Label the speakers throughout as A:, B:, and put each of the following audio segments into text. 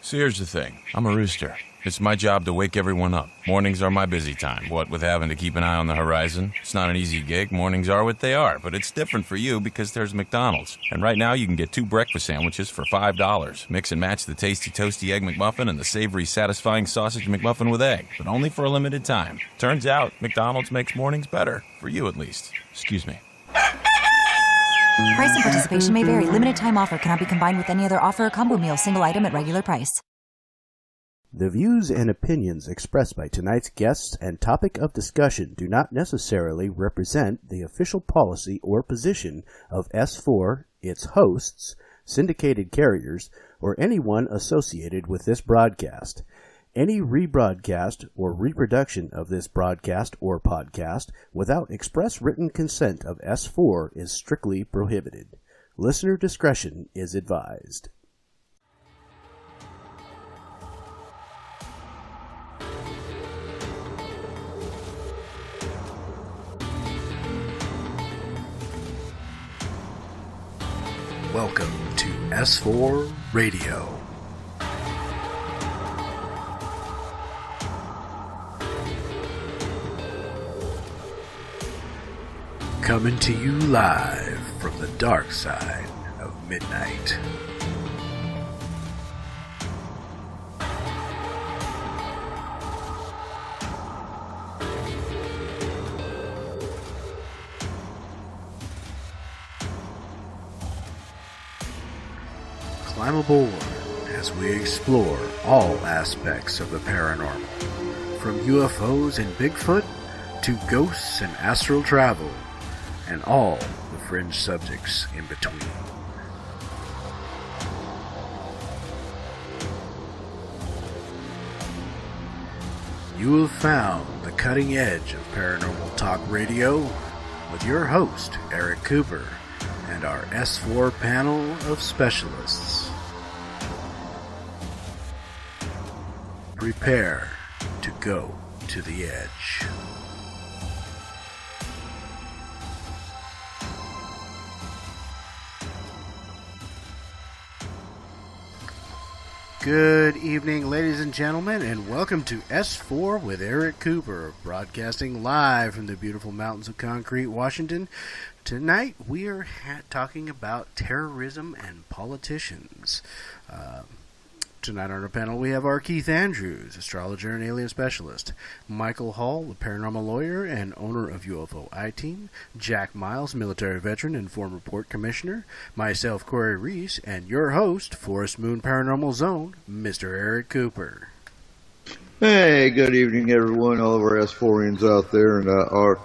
A: So here's the thing. I'm a rooster. It's my job to wake everyone up. Mornings are my busy time. What with having to keep an eye on the horizon? It's not an easy gig. Mornings are what they are, but it's different for you because there's McDonald's. And right now you can get 2 breakfast sandwiches for $5. Mix and match the tasty toasty egg McMuffin and the savory satisfying sausage McMuffin with egg, but only for a limited time. Turns out McDonald's makes mornings better. For you at least. Excuse me.
B: Price and participation may vary. Limited time offer cannot be combined with any other offer or combo meal. Single item at regular price.
C: The views and opinions expressed by tonight's guests and topic of discussion do not necessarily represent the official policy or position of S4, its hosts, syndicated carriers, or anyone associated with this broadcast. Any rebroadcast or reproduction of this broadcast or podcast without express written consent of S4 is strictly prohibited. Listener discretion is advised. Welcome to S4 Radio. Coming to you live from the dark side of midnight. Climb aboard as we explore all aspects of the paranormal, from UFOs and Bigfoot to ghosts and astral travel, and all the fringe subjects in between. You have found the cutting edge of paranormal talk radio with your host, Eric Cooper, and our S4 panel of specialists. Prepare to go to the edge. Good evening, ladies and gentlemen, and welcome to S4 with Eric Cooper, broadcasting live from the beautiful mountains of Concrete, Washington. Tonight, we are talking about terrorism and politicians. Tonight on our panel, we have our Keith Andrews, astrologer and alien specialist, Michael Hall, the paranormal lawyer and owner of UFO I-Team, Jack Miles, military veteran and former port commissioner, myself, Corey Reese, and your host, Forest Moon Paranormal Zone, Mr. Eric Cooper.
D: Hey, good evening, everyone, all of our S4ians out there, and our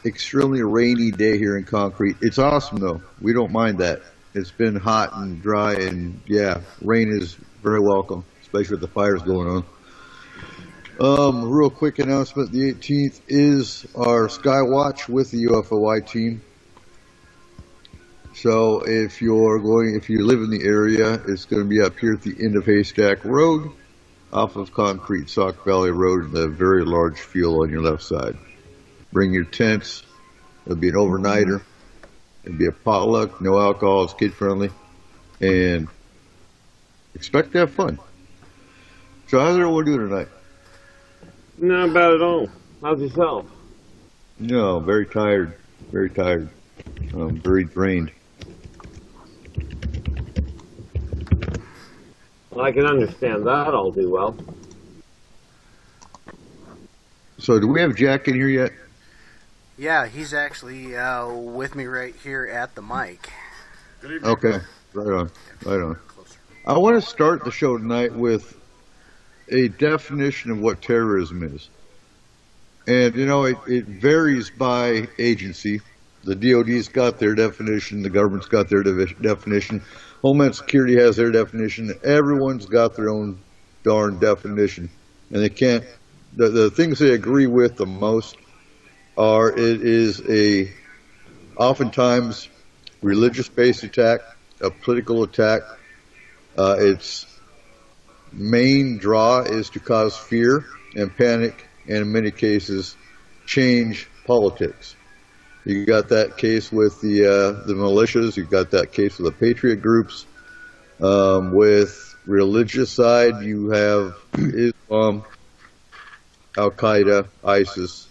D: extremely rainy day here in Concrete. It's awesome, though. We don't mind that. It's been hot and dry, and yeah, rain is very welcome, especially with the fires going on. Real quick announcement, the 18th is our Skywatch with the UFO I-Team. So if you live in the area, it's going to be up here at the end of Haystack Road, off of Concrete Sauk Valley Road, in the very large field on your left side. Bring your tents. It'll be an overnighter. It'll be a potluck, no alcohol, it's kid friendly, and expect to have fun. So how's everyone doing tonight?
E: Not bad at all. How's yourself?
D: No, very tired. Very tired. Very drained.
E: Well, I can understand that all too well.
D: So do we have Jack in here yet?
C: Yeah, he's actually with me right here at the mic.
E: Good evening.
D: Okay, right on. I want to start the show tonight with a definition of what terrorism is. And, you know, it varies by agency. The DOD's got their definition, the government's got their definition, Homeland Security has their definition, everyone's got their own darn definition. And they can't, the things they agree with the most are it is a oftentimes religious-based attack, a political attack. Its main draw is to cause fear and panic, and in many cases, change politics. You got that case with the militias. You got that case with the patriot groups, with religious side, you have Islam, Al Qaeda, ISIS,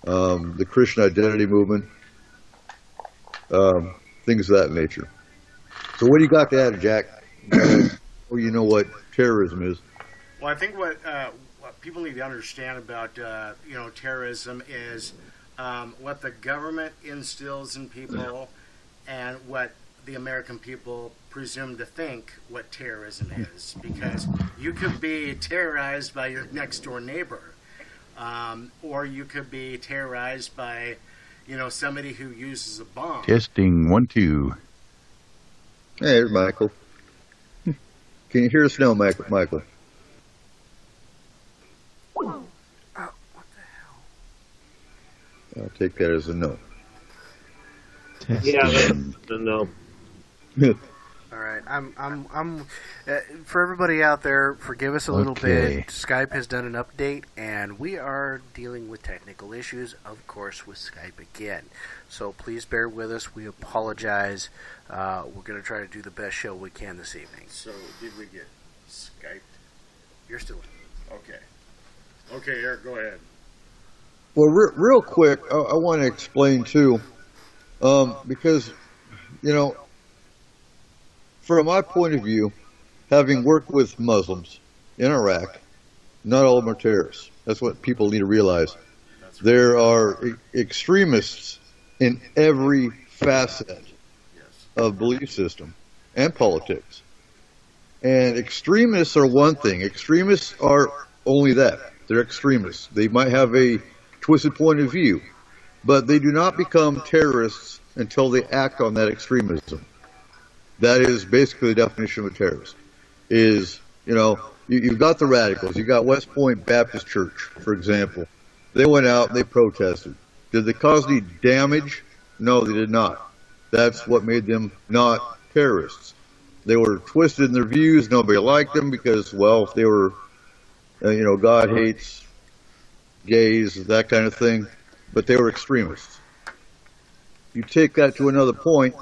D: the Christian identity movement, things of that nature. So, what do you got to add, Jack? Well, you know what terrorism is.
C: Well, I think what people need to understand about terrorism is what the government instills in people and what the American people presume to think what terrorism is. Because you could be terrorized by your next door neighbor, or you could be terrorized by somebody who uses a bomb.
F: Testing 1 2.
D: Hey, there's Michael. Can you hear us now, Michael?
C: Oh, what the hell?
D: I'll take that as a no.
F: Testing.
E: Yeah, that's a no.
C: All right, I'm for everybody out there, forgive us a little
F: Okay.
C: bit. Skype has done an update, and we are dealing with technical issues, of course, with Skype again. So please bear with us. We apologize. We're going to try to do the best show we can this evening.
G: So, did we get Skyped?
C: You're still in.
G: Okay. Okay, Eric, go ahead.
D: Well, real quick, I want to explain too, because, from my point of view, having worked with Muslims in Iraq, not all of them are terrorists. That's what people need to realize. There are extremists in every facet of belief system and politics. And extremists are one thing. Extremists are only that. They're extremists. They might have a twisted point of view, but they do not become terrorists until they act on that extremism. That is basically the definition of a terrorist. Is, you've got the radicals. You've got West Point Baptist Church, for example. They went out, they protested. Did they cause any damage? No, they did not. That's what made them not terrorists. They were twisted in their views. Nobody liked them because, well, they were, God hates gays, that kind of thing. But they were extremists. You take that to another point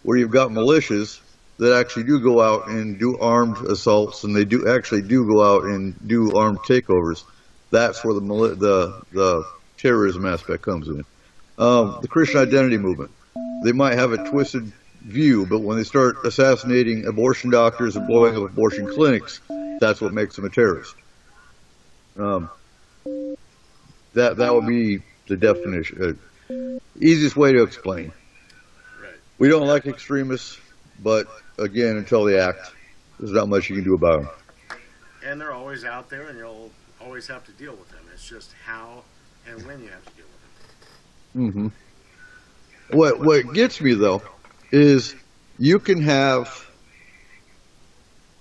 D: where you've got militias that actually do go out and do armed assaults, and they do go out and do armed takeovers. That's where the terrorism aspect comes in. The Christian identity movement. They might have a twisted view, but when they start assassinating abortion doctors and blowing up abortion clinics, that's what makes them a terrorist. That would be the definition. Easiest way to explain.
G: Right.
D: We don't like extremists, but again, until they act, there's not much you can do about them.
C: And they're always out there, and you'll always have to deal with them. It's just how and when you have to deal with them.
D: Mm-hmm. What gets me, though, is you can have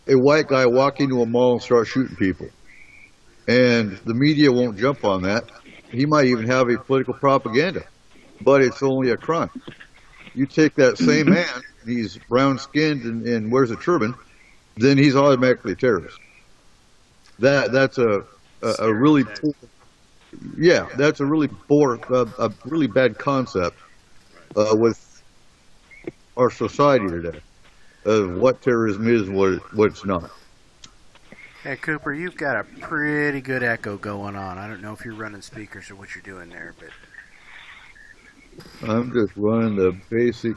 D: a white guy walk into a mall and start shooting people. And the media won't jump on that. He might even have a political propaganda, but it's only a crime. You take that same man, he's brown-skinned and wears a turban, then he's automatically a terrorist. That's a really poor, that's a really bad concept with our society today of what terrorism is and what it's not.
C: Hey, Cooper, you've got a pretty good echo going on. I don't know if you're running speakers or what you're doing there, but
D: I'm just running the basic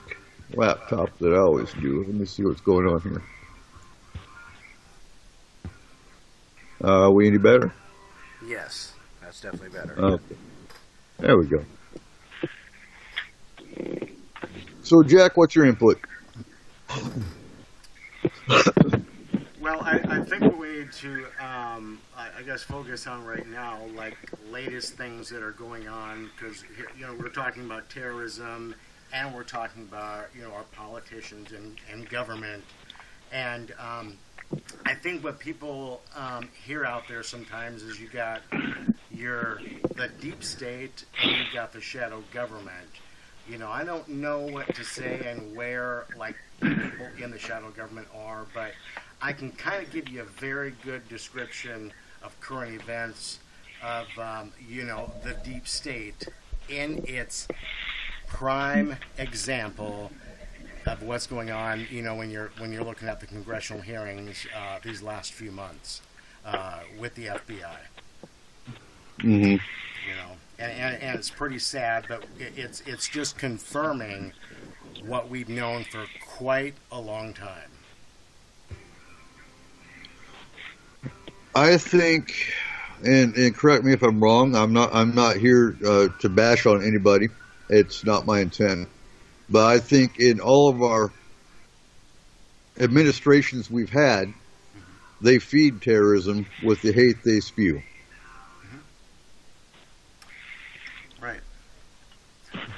D: laptop that I always do. Let me see what's going on here. Are we any better?
C: yes, that's definitely better.
D: Okay. There we go. So, Jack, what's your input?
C: Well, I think what we need to, I guess, focus on right now, like latest things that are going on, because we're talking about terrorism, and we're talking about our politicians and government, and I think what people hear out there sometimes is you got the deep state and you've got the shadow government. I don't know what to say and where people in the shadow government are, but I can kind of give you a very good description of current events of the deep state in its prime example of what's going on. When you're looking at the congressional hearings these last few months with the FBI.
D: Mm-hmm.
C: And it's pretty sad, but it's just confirming what we've known for quite a long time.
D: I think, and correct me if I'm wrong. I'm not here to bash on anybody. It's not my intent. But I think in all of our administrations we've had, they feed terrorism with the hate they spew.
C: Right.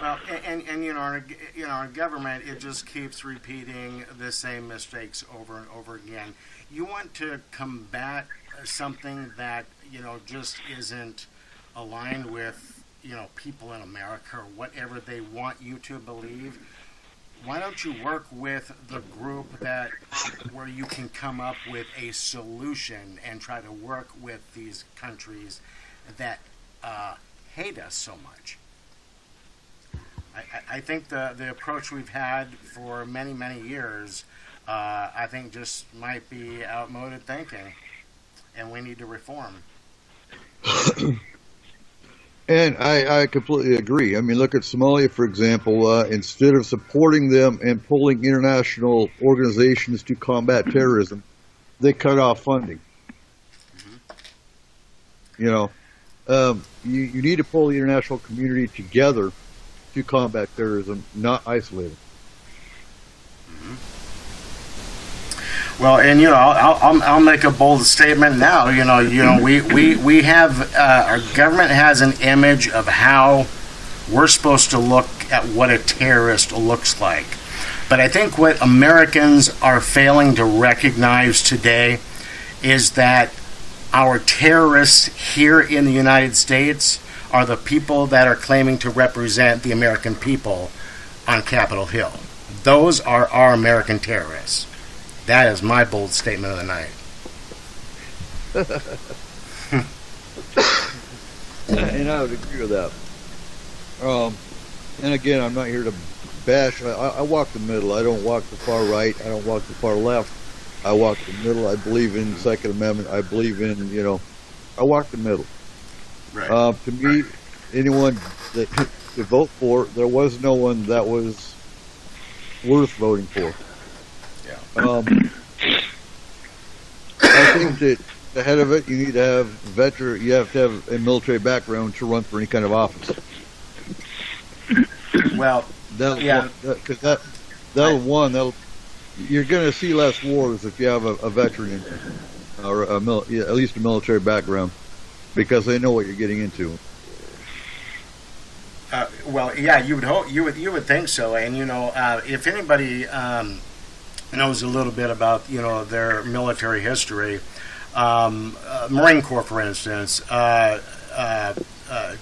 C: Well, and our government, it just keeps repeating the same mistakes over and over again. You want to combat something that just isn't aligned with people in America or whatever they want you to believe. Why don't you work with the group where you can come up with a solution and try to work with these countries that hate us so much? I think the approach we've had for many, many years, I think just might be outmoded thinking, and we need to reform.
D: And I completely agree. I mean, look at Somalia, for example. Instead of supporting them and pulling international organizations to combat terrorism, they cut off funding. Mm-hmm. You need to pull the international community together to combat terrorism, not isolate it.
C: Well, and I'll make a bold statement now. We have our government has an image of how we're supposed to look at what a terrorist looks like, but I think what Americans are failing to recognize today is that our terrorists here in the United States are the people that are claiming to represent the American people on Capitol Hill. Those are our American terrorists. That is my bold statement of the night.
D: And I would agree with that. And again, I'm not here to bash. I walk the middle. I don't walk the far right. I don't walk the far left. I walk the middle. I believe in the Second Amendment. I believe in, I walk the middle.
C: Right.
D: To me, anyone that to vote for, there was no one that was worth voting for. I think that ahead of it, you need to have you have to have a military background to run for any kind of office.
C: Well,
D: because you're going to see less wars if you have a veteran in there, or at least a military background, because they know what you're getting into.
C: You would hope you would think so, and if anybody knows a little bit about their military history, Marine Corps, for instance,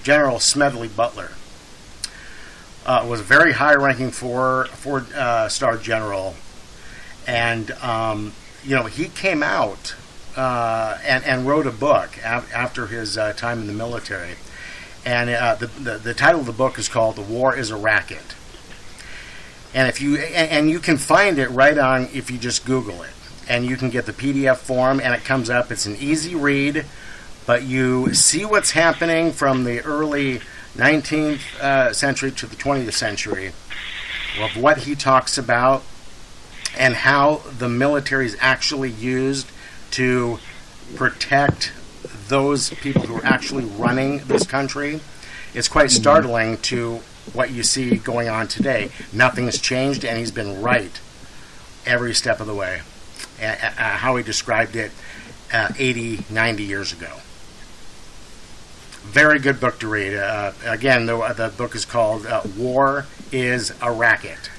C: General Smedley Butler was a very high-ranking four-star general, and he came out and wrote a book after his time in the military, and the title of the book is called "The War Is a Racket." And you can find it right on if you just Google it, and you can get the PDF form, and it comes up. It's an easy read, but you see what's happening from the early 19th century to the 20th century of what he talks about and how the military is actually used to protect those people who are actually running this country. It's quite startling to what you see going on today. Nothing's changed, and he's been right every step of the way. How he described it 80, 90 years ago. Very good book to read. Again, the book is called War is a Racket.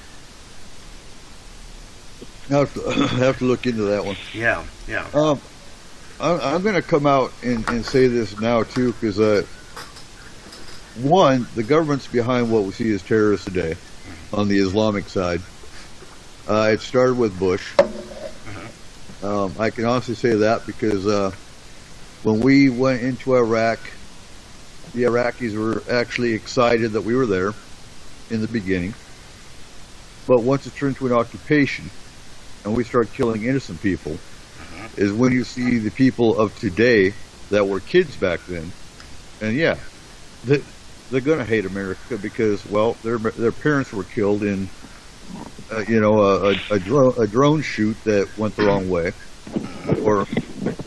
D: I have to look into that one.
C: Yeah.
D: I'm going to come out and say this now, too, because one, the government's behind what we see as terrorists today on the Islamic side. It started with Bush. I can honestly say that because when we went into Iraq, the Iraqis were actually excited that we were there in the beginning. But once it turned to an occupation, and we start killing innocent people, is when you see the people of today that were kids back then, and yeah, they're going to hate America because, well, their parents were killed in, a drone shoot that went the wrong way, or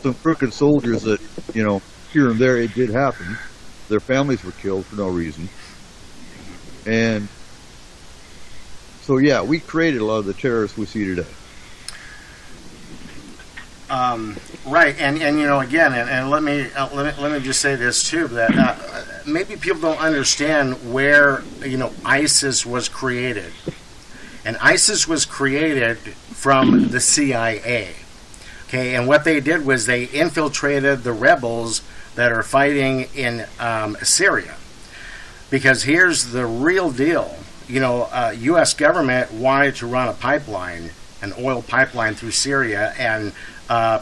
D: some crooked soldiers that, here and there it did happen. Their families were killed for no reason, and so yeah, we created a lot of the terrorists we see today.
C: Right, and again, and let me just say this too, that maybe people don't understand where ISIS was created, and ISIS was created from the CIA. Okay, and what they did was they infiltrated the rebels that are fighting in Syria, because here's the real deal. U.S. government wanted to run a pipeline, an oil pipeline through Syria, and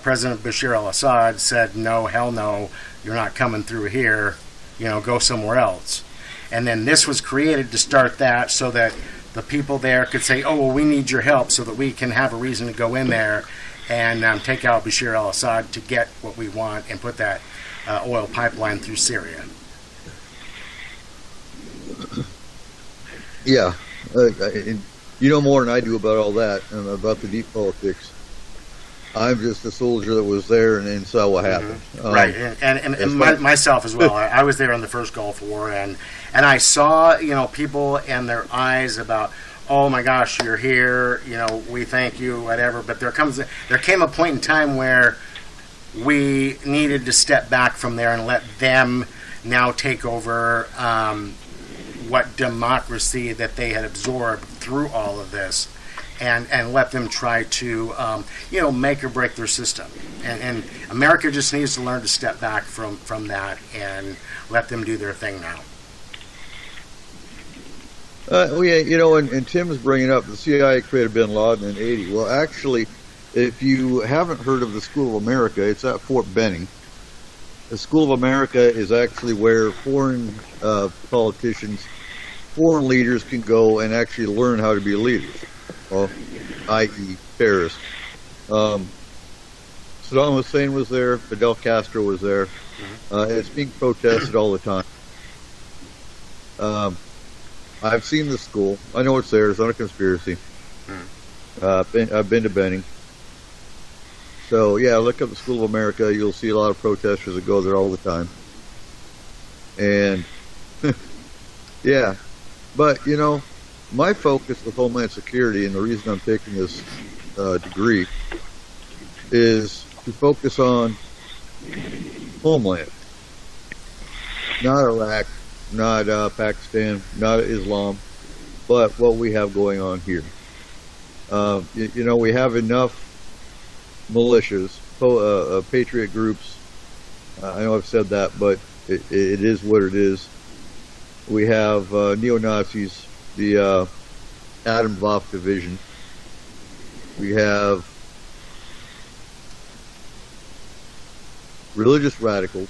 C: President Bashar al-Assad said, no, hell no, you're not coming through here, go somewhere else. And then this was created to start that so that the people there could say, oh, well, we need your help so that we can have a reason to go in there and take out Bashar al-Assad to get what we want and put that oil pipeline through Syria.
D: Yeah, you know more than I do about all that and about the deep politics. I'm just a soldier that was there and saw what happened.
C: Right, and myself as well. I was there in the first Gulf War, and I saw people and their eyes about, oh my gosh, you're here, we thank you, whatever. But there came a point in time where we needed to step back from there and let them now take over what democracy that they had absorbed through all of this, and let them try to make or break their system. And America just needs to learn to step back from that and let them do their thing now.
D: And Tim's bringing up the CIA created Bin Laden in '80. Well, actually, if you haven't heard of the School of America, it's at Fort Benning. The School of America is actually where foreign politicians, foreign leaders can go and actually learn how to be leaders, i.e. terrorists. Saddam Hussein was there, Fidel Castro was there. It's being protested all the time. I've seen the school. I know it's there. It's not a conspiracy. I've been to Benning. So, yeah, look up the School of America. You'll see a lot of protesters that go there all the time. And, yeah. But, my focus with Homeland Security, and the reason I'm taking this degree, is to focus on Homeland. Not Iraq, not Pakistan, not Islam, but what we have going on here. We have enough militias, patriot groups. I know I've said that, but it is what it is. We have neo-Nazis, the Adam Voff division. We have religious radicals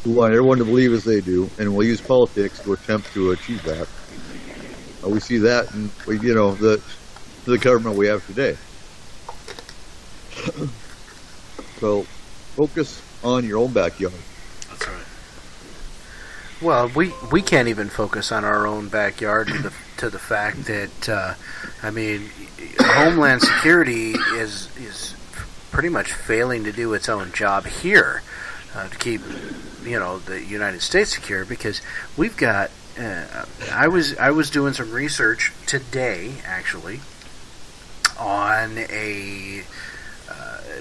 D: who want everyone to believe as they do, and will use politics to attempt to achieve that. We see that in the government we have today. So, focus on your own backyard.
C: That's right.
H: Well, we can't even focus on our own backyard to the fact that Homeland Security is pretty much failing to do its own job here to keep the United States secure, because we've got. I was doing some research today, actually, on a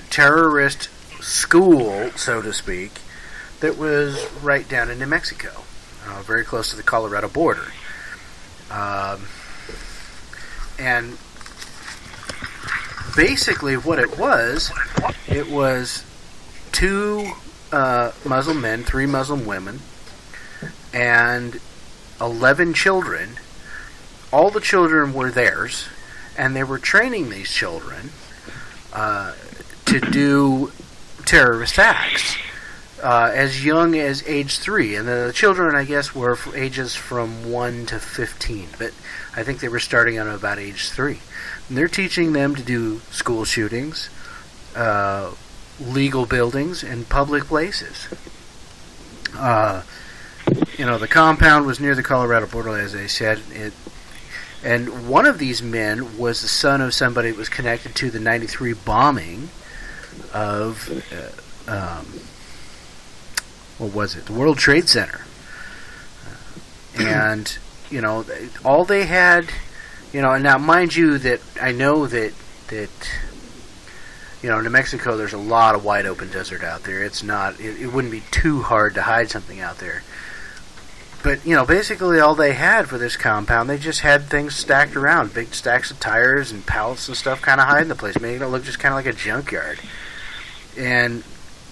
H: terrorist school, so to speak, that was right down in New Mexico, very close to the Colorado border. And basically what it was two Muslim men, 3 Muslim women, and 11 children. All the children were theirs, and they were training these children to do terrorist acts. as young as age 3. And the children, I guess, were ages from 1 to 15. But I think they were starting on about age 3. And they're teaching them to do school shootings, legal buildings, and public places. The compound was near the Colorado border, as I said. And one of these men was the son of somebody that was connected to the 93 bombing of, what was it? The World Trade Center. And, all they had, and now mind you that I know that New Mexico, there's a lot of wide open desert out there. It's not, it wouldn't be too hard to hide something out there. But, basically all they had for this compound, they just had things stacked around. Big stacks of tires and pallets and stuff kind of hiding the place, making it look just kind of like a junkyard. And,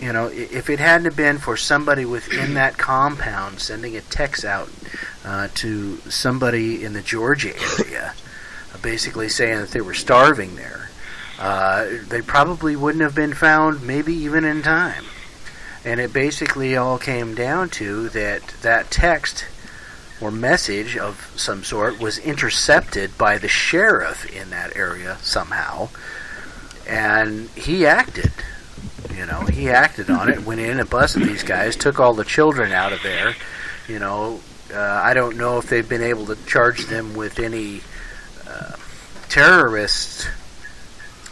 H: if it hadn't have been for somebody within that compound sending a text out to somebody in the Georgia area, basically saying that they were starving there, they probably wouldn't have been found, maybe even in time. And it basically all came down to that text or message of some sort was intercepted by the sheriff in that area somehow, and he acted. He acted on it, went in and busted these guys, took all the children out of there. I don't know if they've been able to charge them with any terrorist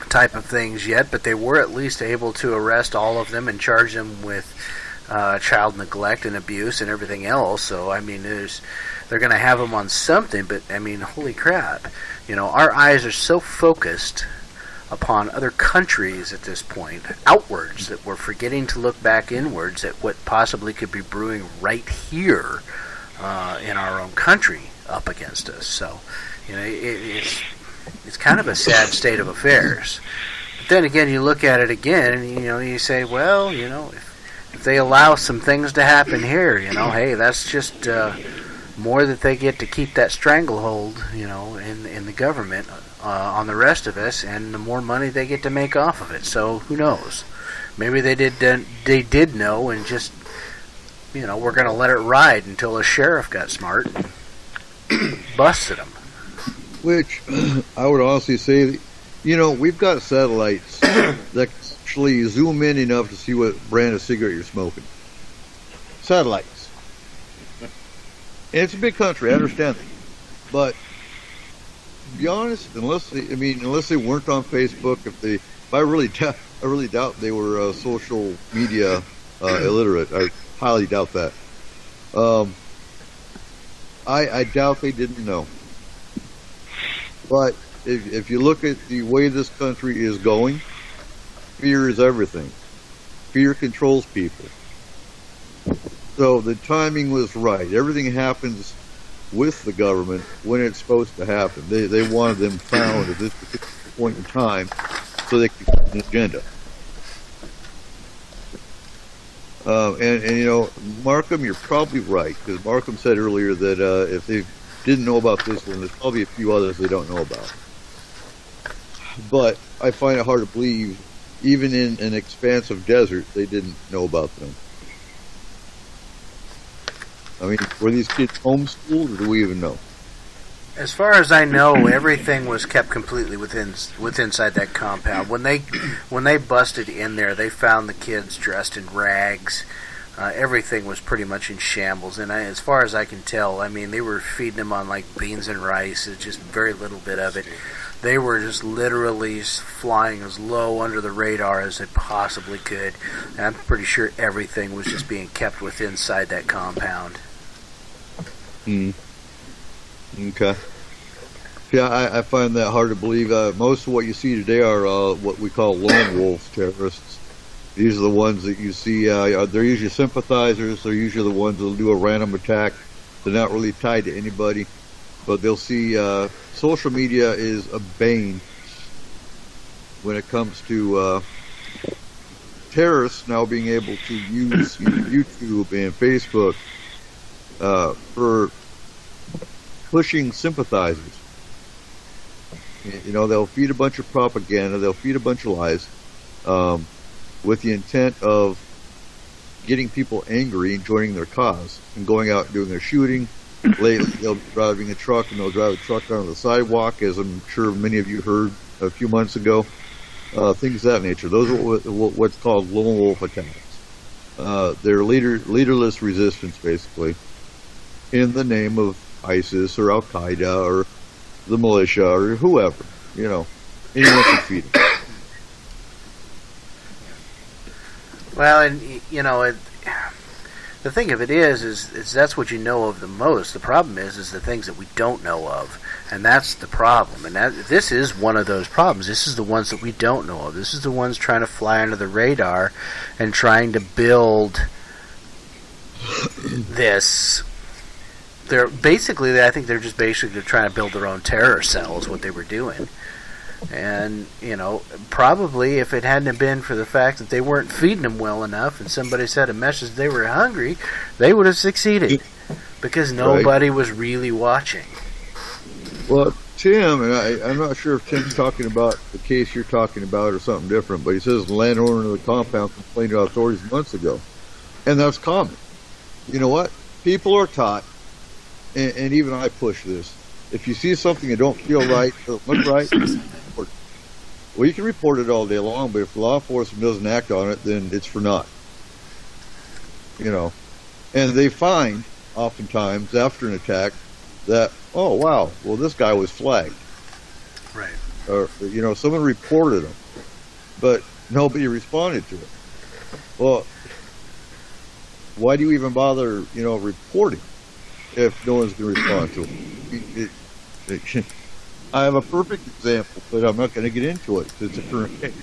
H: type of things yet, but they were at least able to arrest all of them and charge them with child neglect and abuse and everything else. So they're going to have them on something. But holy crap! Our eyes are so focused upon other countries at this point, outwards, that we're forgetting to look back inwards at what possibly could be brewing right here in our own country up against us. So it's kind of a sad state of affairs. But then again, you look at it again, and you say, well, if they allow some things to happen here, hey, that's just more that they get to keep that stranglehold, in the government on the rest of us, and the more money they get to make off of it. So who knows? Maybe they did know, and just we're going to let it ride until a sheriff got smart and busted them.
D: Which I would honestly say, we've got satellites that actually zoom in enough to see what brand of cigarette you're smoking. Satellites. And it's a big country, I understand that. But to be honest, unless they weren't on Facebook, I really doubt they were social media illiterate. I highly doubt that. I doubt they didn't know. But if you look at the way this country is going, fear is everything. Fear controls people. So the timing was right. Everything happens with the government when it's supposed to happen. They wanted them found at this particular point in time so they could keep an agenda. And Markham, you're probably right, because Markham said earlier that if they didn't know about this one, there's probably a few others they don't know about. But I find it hard to believe, even in an expansive desert, they didn't know about them. Were these kids homeschooled, or do we even know?
H: As far as I know, everything was kept completely inside that compound. When they busted in there, they found the kids dressed in rags. Everything was pretty much in shambles, and as far as I can tell, they were feeding them on like beans and rice. It's just very little bit of it. They were just literally flying as low under the radar as it possibly could. And I'm pretty sure everything was just being kept inside that compound.
D: Okay. Yeah, I find that hard to believe. Most of what you see today are what we call lone wolf terrorists. These are the ones that you see, they're usually sympathizers. They're usually the ones that will do a random attack. They're not really tied to anybody. But they'll see social media is a bane when it comes to terrorists now being able to use YouTube and Facebook for pushing sympathizers. They'll feed a bunch of propaganda. They'll feed a bunch of lies with the intent of getting people angry and joining their cause and going out and doing their shooting. Lately, they'll be driving a truck and they'll drive a truck down the sidewalk, as I'm sure many of you heard a few months ago. Things of that nature. Those are what's called lone wolf attacks. They're leaderless resistance, basically, in the name of ISIS or Al Qaeda or the militia or whoever. Anyone can feed them.
H: Well, and the thing of it is that's what you know of the most. The problem is the things that we don't know of, and that's the problem. And this is one of those problems. This is the ones that we don't know of. This is the ones trying to fly under the radar and trying to build this. I think they're just basically trying to build their own terror cell is what they were doing. And, probably if it hadn't been for the fact that they weren't feeding them well enough and somebody said a message they were hungry, they would have succeeded. Because nobody was really watching.
D: Well, Tim, and I'm not sure if Tim's talking about the case you're talking about or something different, but he says the landowner of the compound complained to authorities months ago. And that's common. You know what? People are taught, and even I push this, if you see something that don't feel right, doesn't look right, report it. Well, you can report it all day long, but if law enforcement doesn't act on it, then it's for naught. And they find, oftentimes, after an attack, that, oh, wow, well, this guy was flagged.
H: Right.
D: Or, someone reported him, but nobody responded to it. Well, why do you even bother, reporting if no one's going to respond to it? I have a perfect example, but I'm not going to get into it because it's a current case.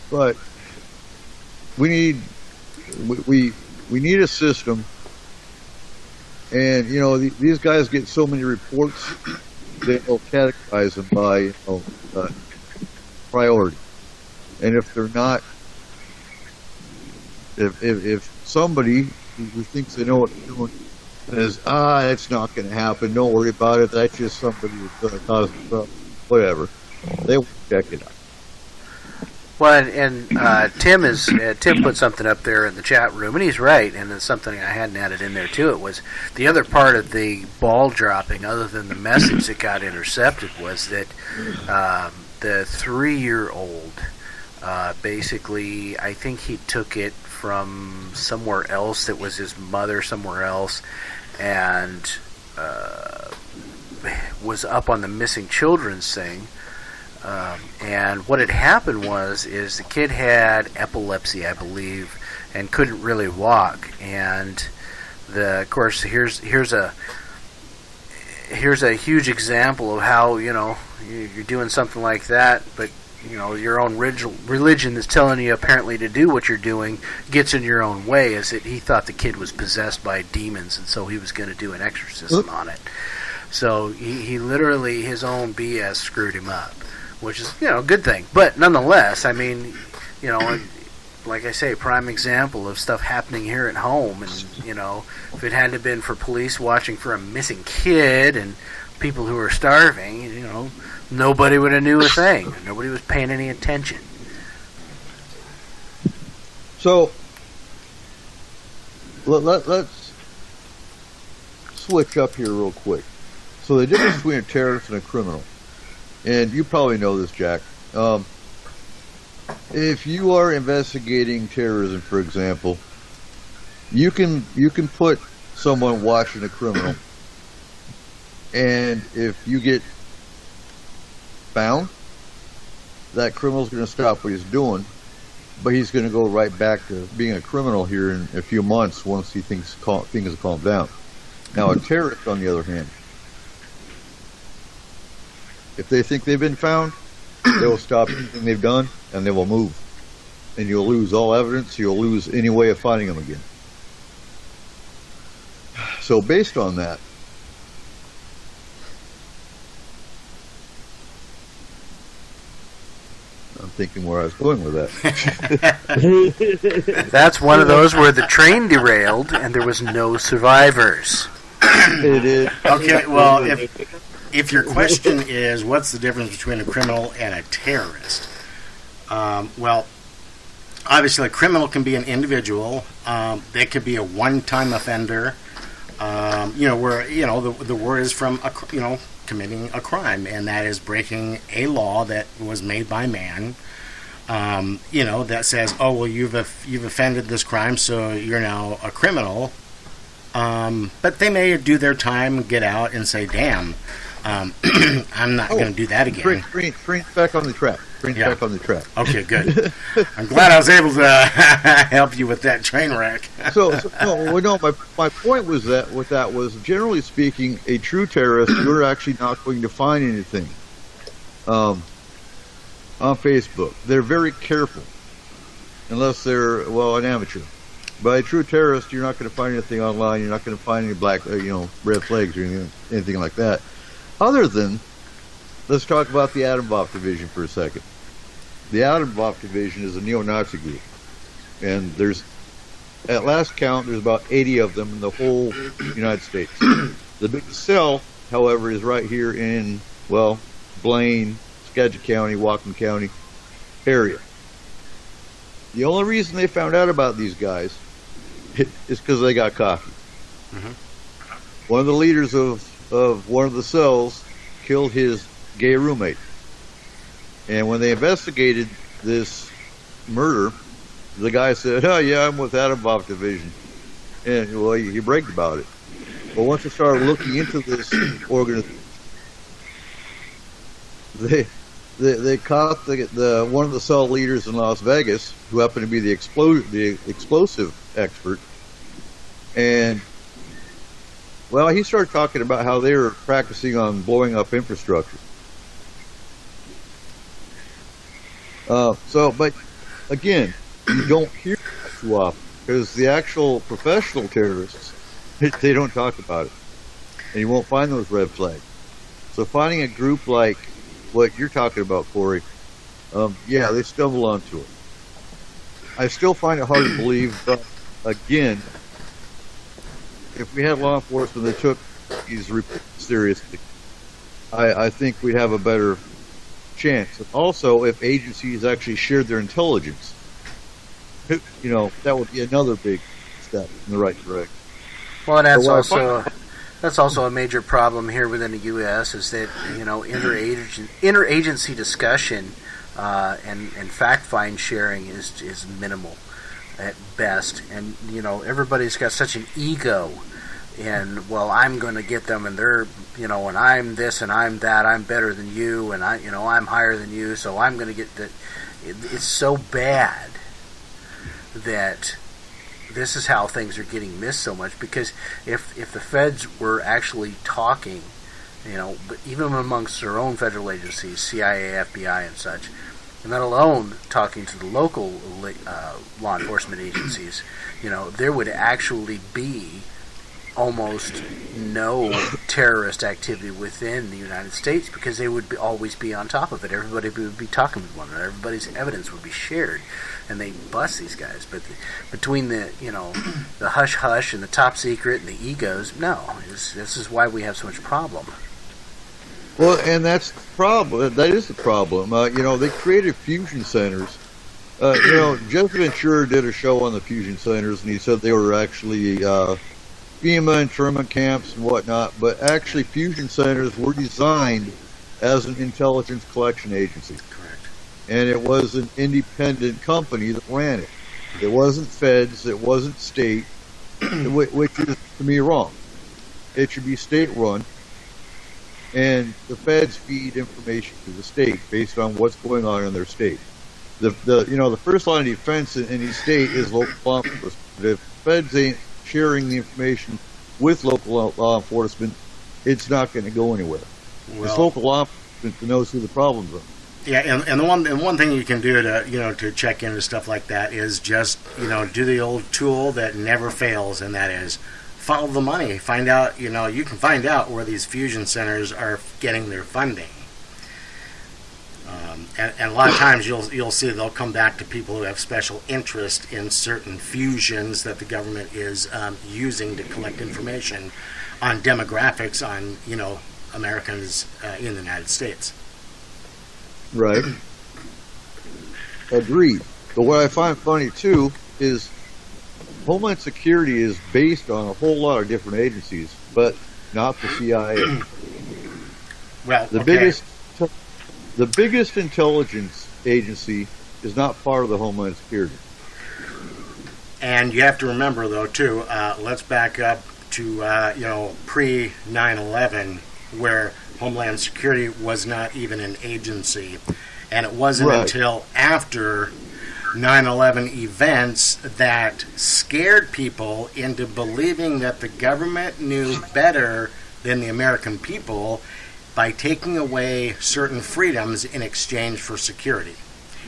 D: But we need a system, and these guys get so many reports they'll categorize them by priority, and if they're not, if somebody who thinks they know what they're doing says, it's not going to happen, don't worry about it, that's just somebody that's going to cause trouble, whatever, they will check it out.
H: Well, and Tim put something up there in the chat room, and he's right, and it's something I hadn't added in there too. It was the other part of the ball dropping, other than the message that got intercepted, was that the 3-year-old, basically, I think he took it from somewhere else that was his mother somewhere else, and was up on the missing children's thing. And what had happened is the kid had epilepsy, I believe, and couldn't really walk. And of course, here's a huge example of how you're doing something like that, but your own religion is telling you apparently to do what you're doing gets in your own way. Is that he thought the kid was possessed by demons, and so he was going to do an exorcism on it. So he literally, his own BS screwed him up, which is a good thing. But nonetheless, I mean, like I say, prime example of stuff happening here at home. And if it hadn't been for police watching for a missing kid and people who are starving, nobody would have knew a thing. Nobody was paying any attention.
D: So let's switch up here real quick. So the difference between a terrorist and a criminal, and you probably know this, Jack. If you are investigating terrorism, for example, you can put someone watching a criminal, and if you get found, that criminal's going to stop what he's doing, but he's going to go right back to being a criminal here in a few months once he thinks things have calmed down. Now, a terrorist, on the other hand, if they think they've been found, they will stop anything they've done, and they will move. And you'll lose all evidence, you'll lose any way of finding them again. So based on that, I'm thinking where I was going with that.
H: That's one of those where the train derailed and there was no survivors.
D: It is.
G: Okay, well, if your question is what's the difference between a criminal and a terrorist, well, obviously a criminal can be an individual. They could be a one-time offender. Where the word is from committing a crime, and that is breaking a law that was made by man. That says, oh well, you've offended this crime, so you're now a criminal. But they may do their time, get out, and say, damn. I'm not going to do that again.
D: Bring back on the track. Back on the track.
G: Okay, good. I'm glad I was able to help you with that train wreck.
D: My point was was generally speaking, a true terrorist, you're actually not going to find anything on Facebook. They're very careful, unless they're an amateur. But a true terrorist, you're not going to find anything online. You're not going to find any red flags or anything like that. Other than, let's talk about the Atomwaffen Division for a second. The Atomwaffen Division is a neo-Nazi group, and at last count, there's about 80 of them in the whole United States. The biggest cell, however, is right here in Blaine, Skagit County, Whatcom County area. The only reason they found out about these guys is because they got coffee. Mm-hmm. One of the leaders of one of the cells killed his gay roommate. And when they investigated this murder, the guy said, oh yeah, I'm with Atomwaffen Division. And he bragged about it. But once they started looking into this organization, they caught the one of the cell leaders in Las Vegas, who happened to be the explosive expert, and he started talking about how they were practicing on blowing up infrastructure. But again, you don't hear that too often because the actual professional terrorists, they don't talk about it, and you won't find those red flags. So finding a group like what you're talking about, Corey, they stumble onto it. I still find it hard to believe, but again, if we had law enforcement that took these reports seriously, I think we'd have a better chance. Also, if agencies actually shared their intelligence, that would be another big step in the right direction.
H: Well, that's also a major problem here within the U.S. is that interagency discussion and fact find sharing is minimal at best, and everybody's got such an ego. And I'm going to get them, and they're and I'm this and I'm that, I'm better than you, and I'm higher than you, so I'm going to get that. It's so bad that this is how things are getting missed so much, because if the feds were actually talking, but even amongst their own federal agencies, CIA, FBI, and such, and let alone talking to the local law enforcement agencies, there would actually be almost no terrorist activity within the United States, because they would always be on top of it. Everybody would be talking with one another. Everybody's evidence would be shared, and they bust these guys. But between the the hush hush and the top secret and the egos, this is why we have so much problem.
D: Well, and that's the problem. That is the problem. They created fusion centers. Jeff Ventura did a show on the fusion centers, and he said they were actually FEMA internment camps and whatnot, but actually fusion centers were designed as an intelligence collection agency.
G: Correct.
D: And it was an independent company that ran it. It wasn't feds, it wasn't state, which is, to me, wrong. It should be state-run, and the feds feed information to the state based on what's going on in their state. The first line of defense in any state is local law enforcement. If feds ain't sharing the information with local law enforcement, it's not going to go anywhere. It's local law enforcement that knows who the problems are.
G: Yeah, and the one thing you can do to check into stuff like that is just do the old tool that never fails, and that is follow the money. Find out you can find out where these fusion centers are getting their funding. And a lot of times you'll see they'll come back to people who have special interest in certain fusions that the government is using to collect information on demographics on Americans in the United States.
D: Right. Agreed. But what I find funny too is Homeland Security is based on a whole lot of different agencies, but not the CIA.
G: Well,
D: The
G: okay.
D: biggest intelligence agency is not part of the Homeland Security.
G: And you have to remember, though, too, let's back up to, pre 9/11, where Homeland Security was not even an agency. And it wasn't
D: Right.
G: until after 9/11 events that scared people into believing that the government knew better than the American people by taking away certain freedoms in exchange for security.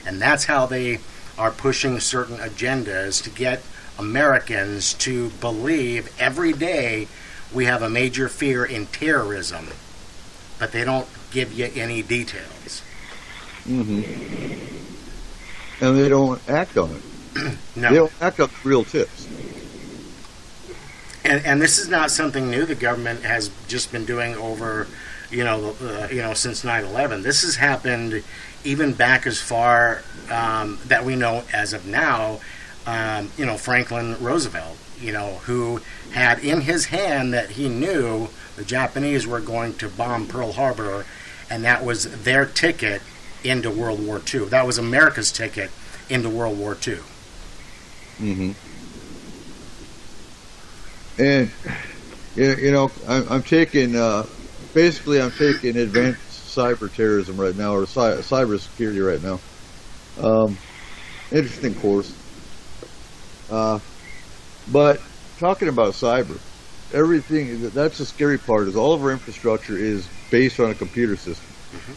G: And that's how they are pushing certain agendas to get Americans to believe every day we have a major fear in terrorism, but they don't give you any details.
D: Mm-hmm. And they don't act on it.
G: No.
D: They don't act on real tips.
G: And this is not something new. The government has just been doing over, since 9/11. This has happened even back as far that we know as of now. Franklin Roosevelt, who had in his hand that he knew the Japanese were going to bomb Pearl Harbor, and that was their ticket into World War II. That was America's ticket into World War II.
D: Mm-hmm. And I'm taking I'm taking advanced cyber terrorism right now, or cyber security right now. Interesting course. But talking about cyber, everything that's the scary part is all of our infrastructure is based on a computer system.
G: Mm-hmm.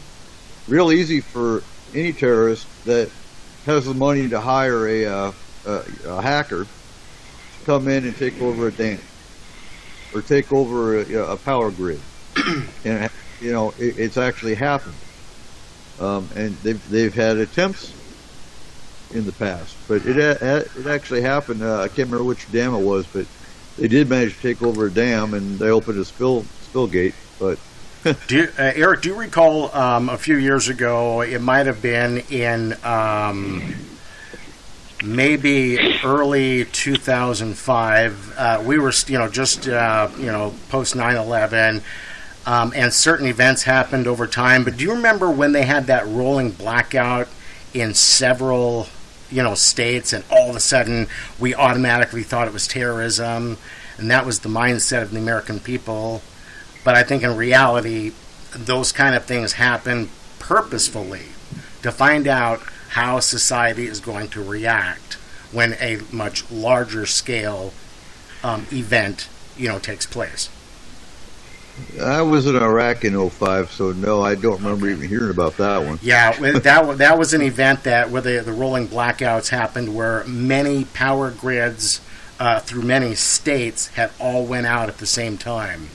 D: Real easy for any terrorist that has the money to hire a hacker to come in and take over a dam or take over a power grid. And it's actually happened. And they've had attempts in the past, but it actually happened. I can't remember which dam it was, but they did manage to take over a dam, and they opened a spill gate. But
G: Eric, do you recall a few years ago? It might have been in maybe early 2005. We were, just post 9/11. And certain events happened over time. But do you remember when they had that rolling blackout in several, states, and all of a sudden we automatically thought it was terrorism, and that was the mindset of the American people? But I think in reality, those kind of things happen purposefully to find out how society is going to react when a much larger scale event, takes place.
D: I was in Iraq in '05, so no, I don't remember even hearing about that one.
G: Yeah, that was an event where the rolling blackouts happened, where many power grids through many states had all went out at the same time.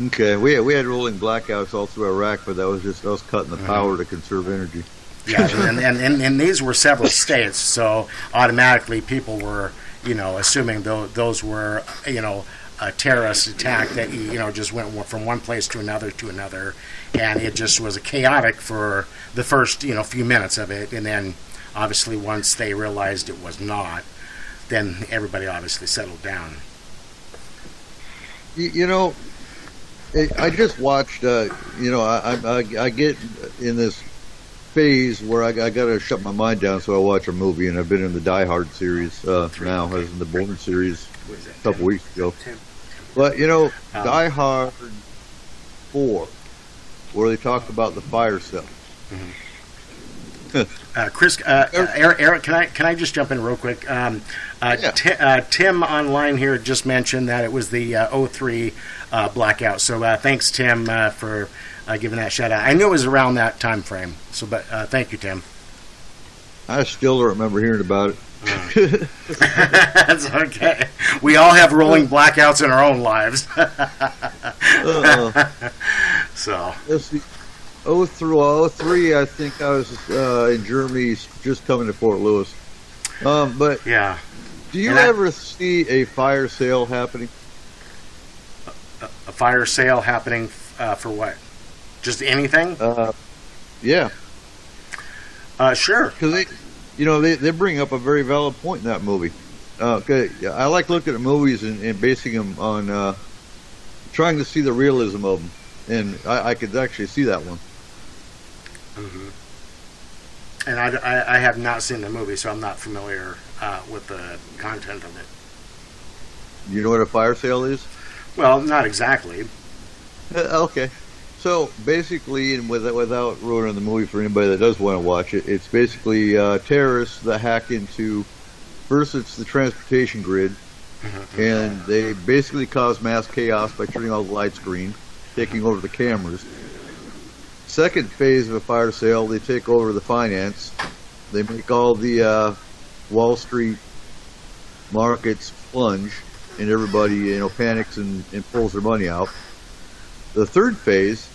D: Okay, we had rolling blackouts all through Iraq, but that was just us cutting the power to conserve energy.
G: Yeah, and these were several states, so automatically people were, assuming those were, a terrorist attack that just went from one place to another, and it just was chaotic for the first few minutes of it, and then obviously once they realized it was not, then everybody obviously settled down.
D: I just watched. I get in this phase where I got to shut my mind down, so I watch a movie, and I've been in the Die Hard series now, as in the Bourne series a couple weeks ago. But Die Hard 4, where they talk about the fire cell.
G: Mm-hmm. Chris, Eric, can I just jump in real quick?
D: Yeah.
G: Tim online here just mentioned that it was the 03 blackout. So thanks, Tim, for giving that shout out. I knew it was around that time frame. So, but thank you, Tim.
D: I still don't remember hearing about it.
G: That's okay. We all have rolling blackouts in our own lives. So.
D: Let's see. 03, I think I was in Germany, just coming to Fort Lewis. But
G: yeah,
D: do you ever see a fire sale happening?
G: A fire sale happening for what? Just anything?
D: Yeah.
G: Sure.
D: Because they bring up a very valid point in that movie. I like looking at movies and basing them on trying to see the realism of them, and I could actually see that one.
G: Mm-hmm. And I have not seen the movie, so I'm not familiar with the content of it.
D: You know what a fire sale is?
G: Well, not exactly.
D: Okay. So basically, and without ruining the movie for anybody that does want to watch it, it's basically terrorists that hack into, first it's the transportation grid, and they basically cause mass chaos by turning all the lights green, taking over the cameras. Second phase of a fire sale, they take over the finance. They make all the Wall Street markets plunge, and everybody panics and pulls their money out. The third phase,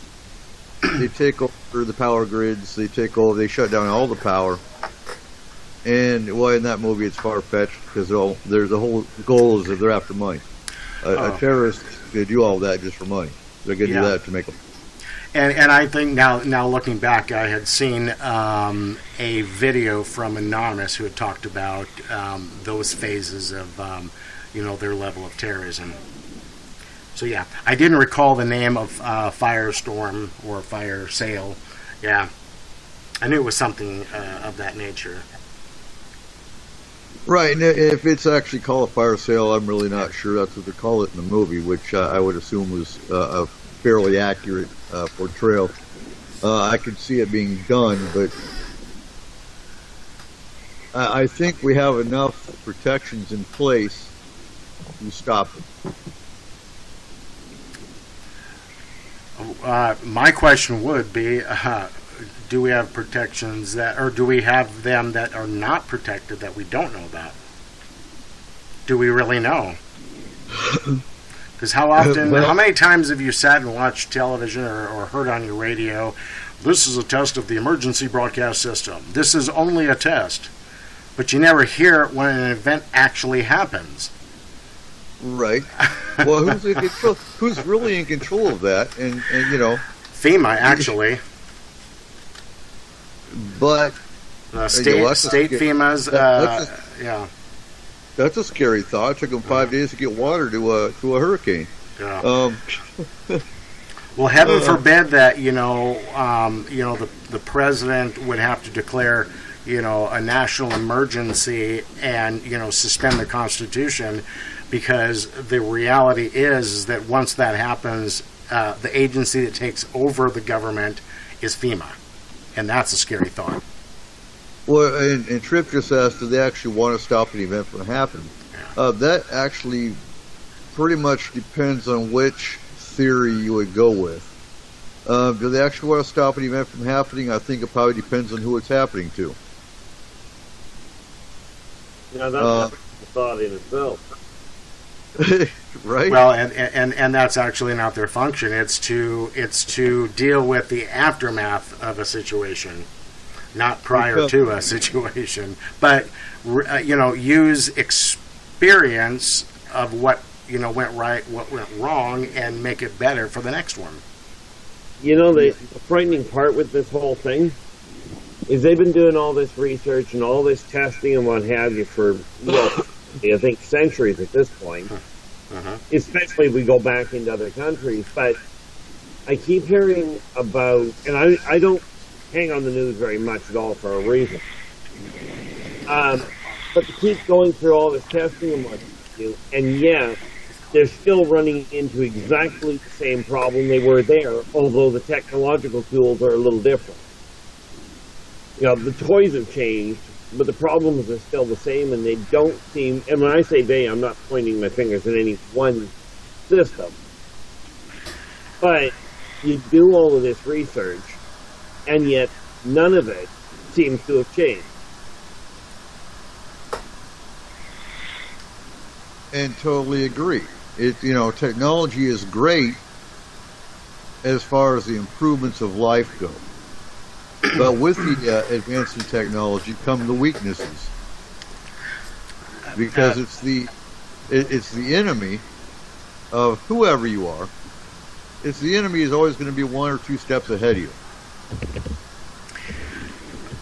D: they take over the power grids. They shut down all the power. And in that movie, it's far-fetched because there's a whole goal is that they're after money. A terrorist, they do all that just for money. They're going to do that to make them.
G: And I think now looking back, I had seen a video from Anonymous who had talked about those phases of their level of terrorism. So yeah, I didn't recall the name of Firestorm or Fire Sale. Yeah, I knew it was something of that nature.
D: Right, and if it's actually called a fire sale, I'm really not sure that's what they call it in the movie, which I would assume was a fairly accurate portrayal. I could see it being done, but I think we have enough protections in place to stop it.
G: My question would be, do we have protections or do we have them that are not protected that we don't know about? Do we really know? Because how many times have you sat and watched television or heard on your radio, this is a test of the emergency broadcast system. This is only a test. But you never hear it when an event actually happens.
D: Right. Well, who's in control? Who's really in control of that? And
G: FEMA, actually.
D: But
G: state FEMA's. Yeah.
D: That's a scary thought. It took them 5 days to get water to a hurricane.
G: Yeah. Well, heaven forbid that the president would have to declare a national emergency and suspend the Constitution, because the reality is that once that happens, the agency that takes over the government is FEMA, and that's a scary thought.
D: Well, and Tripp just asked, do they actually want to stop an event from happening? Yeah. That actually pretty much depends on which theory you would go with. Do they actually want to stop an event from happening? I think it probably depends on who it's happening to.
E: Yeah, that's a thought in itself.
D: Right.
G: Well, and that's actually not their function. It's to deal with the aftermath of a situation, not prior to a situation. But use experience of what went right, what went wrong, and make it better for the next one.
E: The frightening part with this whole thing is they've been doing all this research and all this testing and what have you for, I think, centuries at this point. Especially if we go back into other countries. But I keep hearing about, and I don't hang on the news very much at all for a reason. But to keep going through all this testing and what have you, and yet they're still running into exactly the same problem they were there, although the technological tools are a little different. The toys have changed, but the problems are still the same, and they don't seem, and when I say they, I'm not pointing my fingers at any one system. But you do all of this research, and yet none of it seems to have changed.
D: And totally agree. Technology is great as far as the improvements of life go. But with the advance in technology come the weaknesses, because it's the enemy of whoever you are. It's the enemy is always going to be one or two steps ahead of you.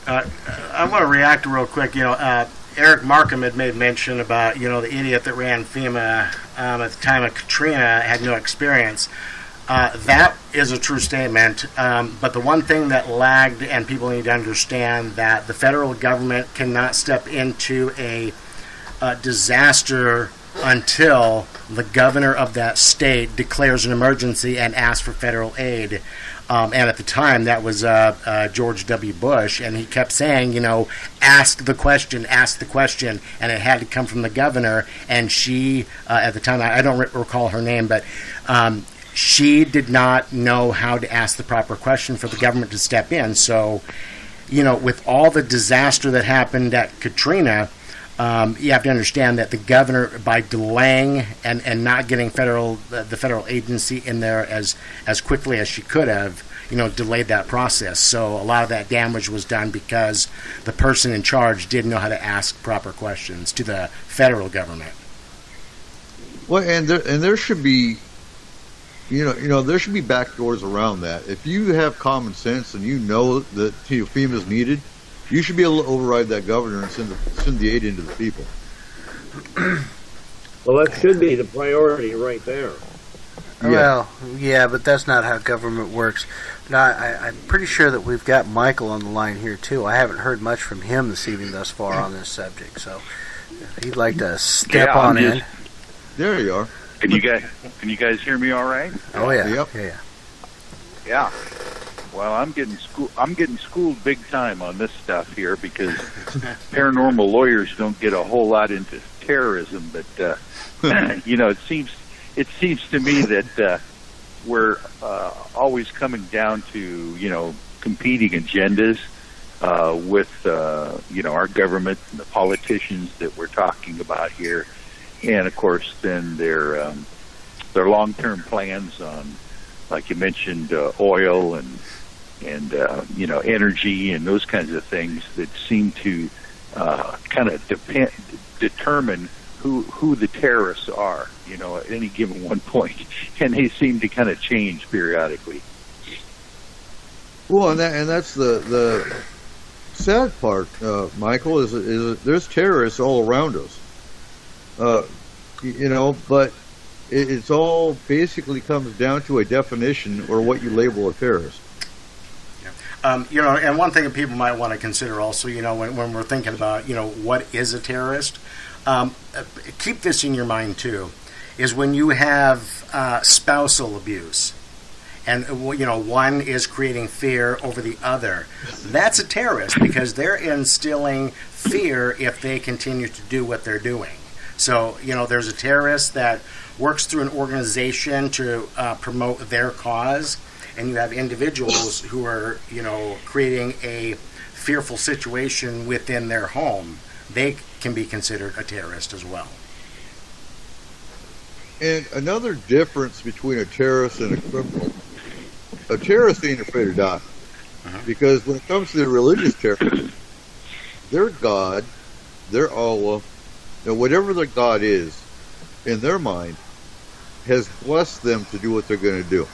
G: I want to react real quick. Eric Markham had made mention about the idiot that ran FEMA at the time of Katrina had no experience. That is a true statement. But the one thing that lagged, and people need to understand that the federal government cannot step into a disaster until the governor of that state declares an emergency and asks for federal aid. And at the time, that was George W. Bush, and he kept saying, ask the question, and it had to come from the governor. And she, at the time, I don't recall her name, but she did not know how to ask the proper question for the government to step in. So, with all the disaster that happened at Katrina, you have to understand that the governor, by delaying and not getting the federal agency in there as quickly as she could have, delayed that process. So a lot of that damage was done because the person in charge didn't know how to ask proper questions to the federal government.
D: Well, and there should be, there should be back doors around that. If you have common sense and you know that FEMA is needed, you should be able to override that governor and send the aid into the people.
E: Well, that should be the priority right there.
D: Yeah.
H: Well, yeah, but that's not how government works. Now, I'm pretty sure that we've got Michael on the line here, too. I haven't heard much from him this evening thus far on this subject, so if he'd like to step on in.
D: There you are.
F: Can you guys hear me all right?
H: Oh, yeah.
D: Yep.
F: Yeah. Well, I'm getting schooled big time on this stuff here because paranormal lawyers don't get a whole lot into terrorism, but it seems to me that we're always coming down to competing agendas with our government and the politicians that we're talking about here, and of course then their long-term plans on, like you mentioned, oil and energy and those kinds of things that seem to kind of determine who the terrorists are, at any given one point, and they seem to kind of change periodically.
D: Well, and that's the sad part, Michael, is there's terrorists all around us, but it's all basically comes down to a definition or what you label a terrorist.
G: And one thing that people might want to consider also, when we're thinking about, what is a terrorist, keep this in your mind too, is when you have spousal abuse, and one is creating fear over the other, that's a terrorist because they're instilling fear if they continue to do what they're doing. So, there's a terrorist that works through an organization to promote their cause, and you have individuals who are, creating a fearful situation within their home. They can be considered a terrorist as well.
D: And another difference between a terrorist and a criminal, a terrorist ain't afraid to die. Because when it comes to the religious terrorists, their God, their Allah, whatever their God is, in their mind, has blessed them to do what they're going to do.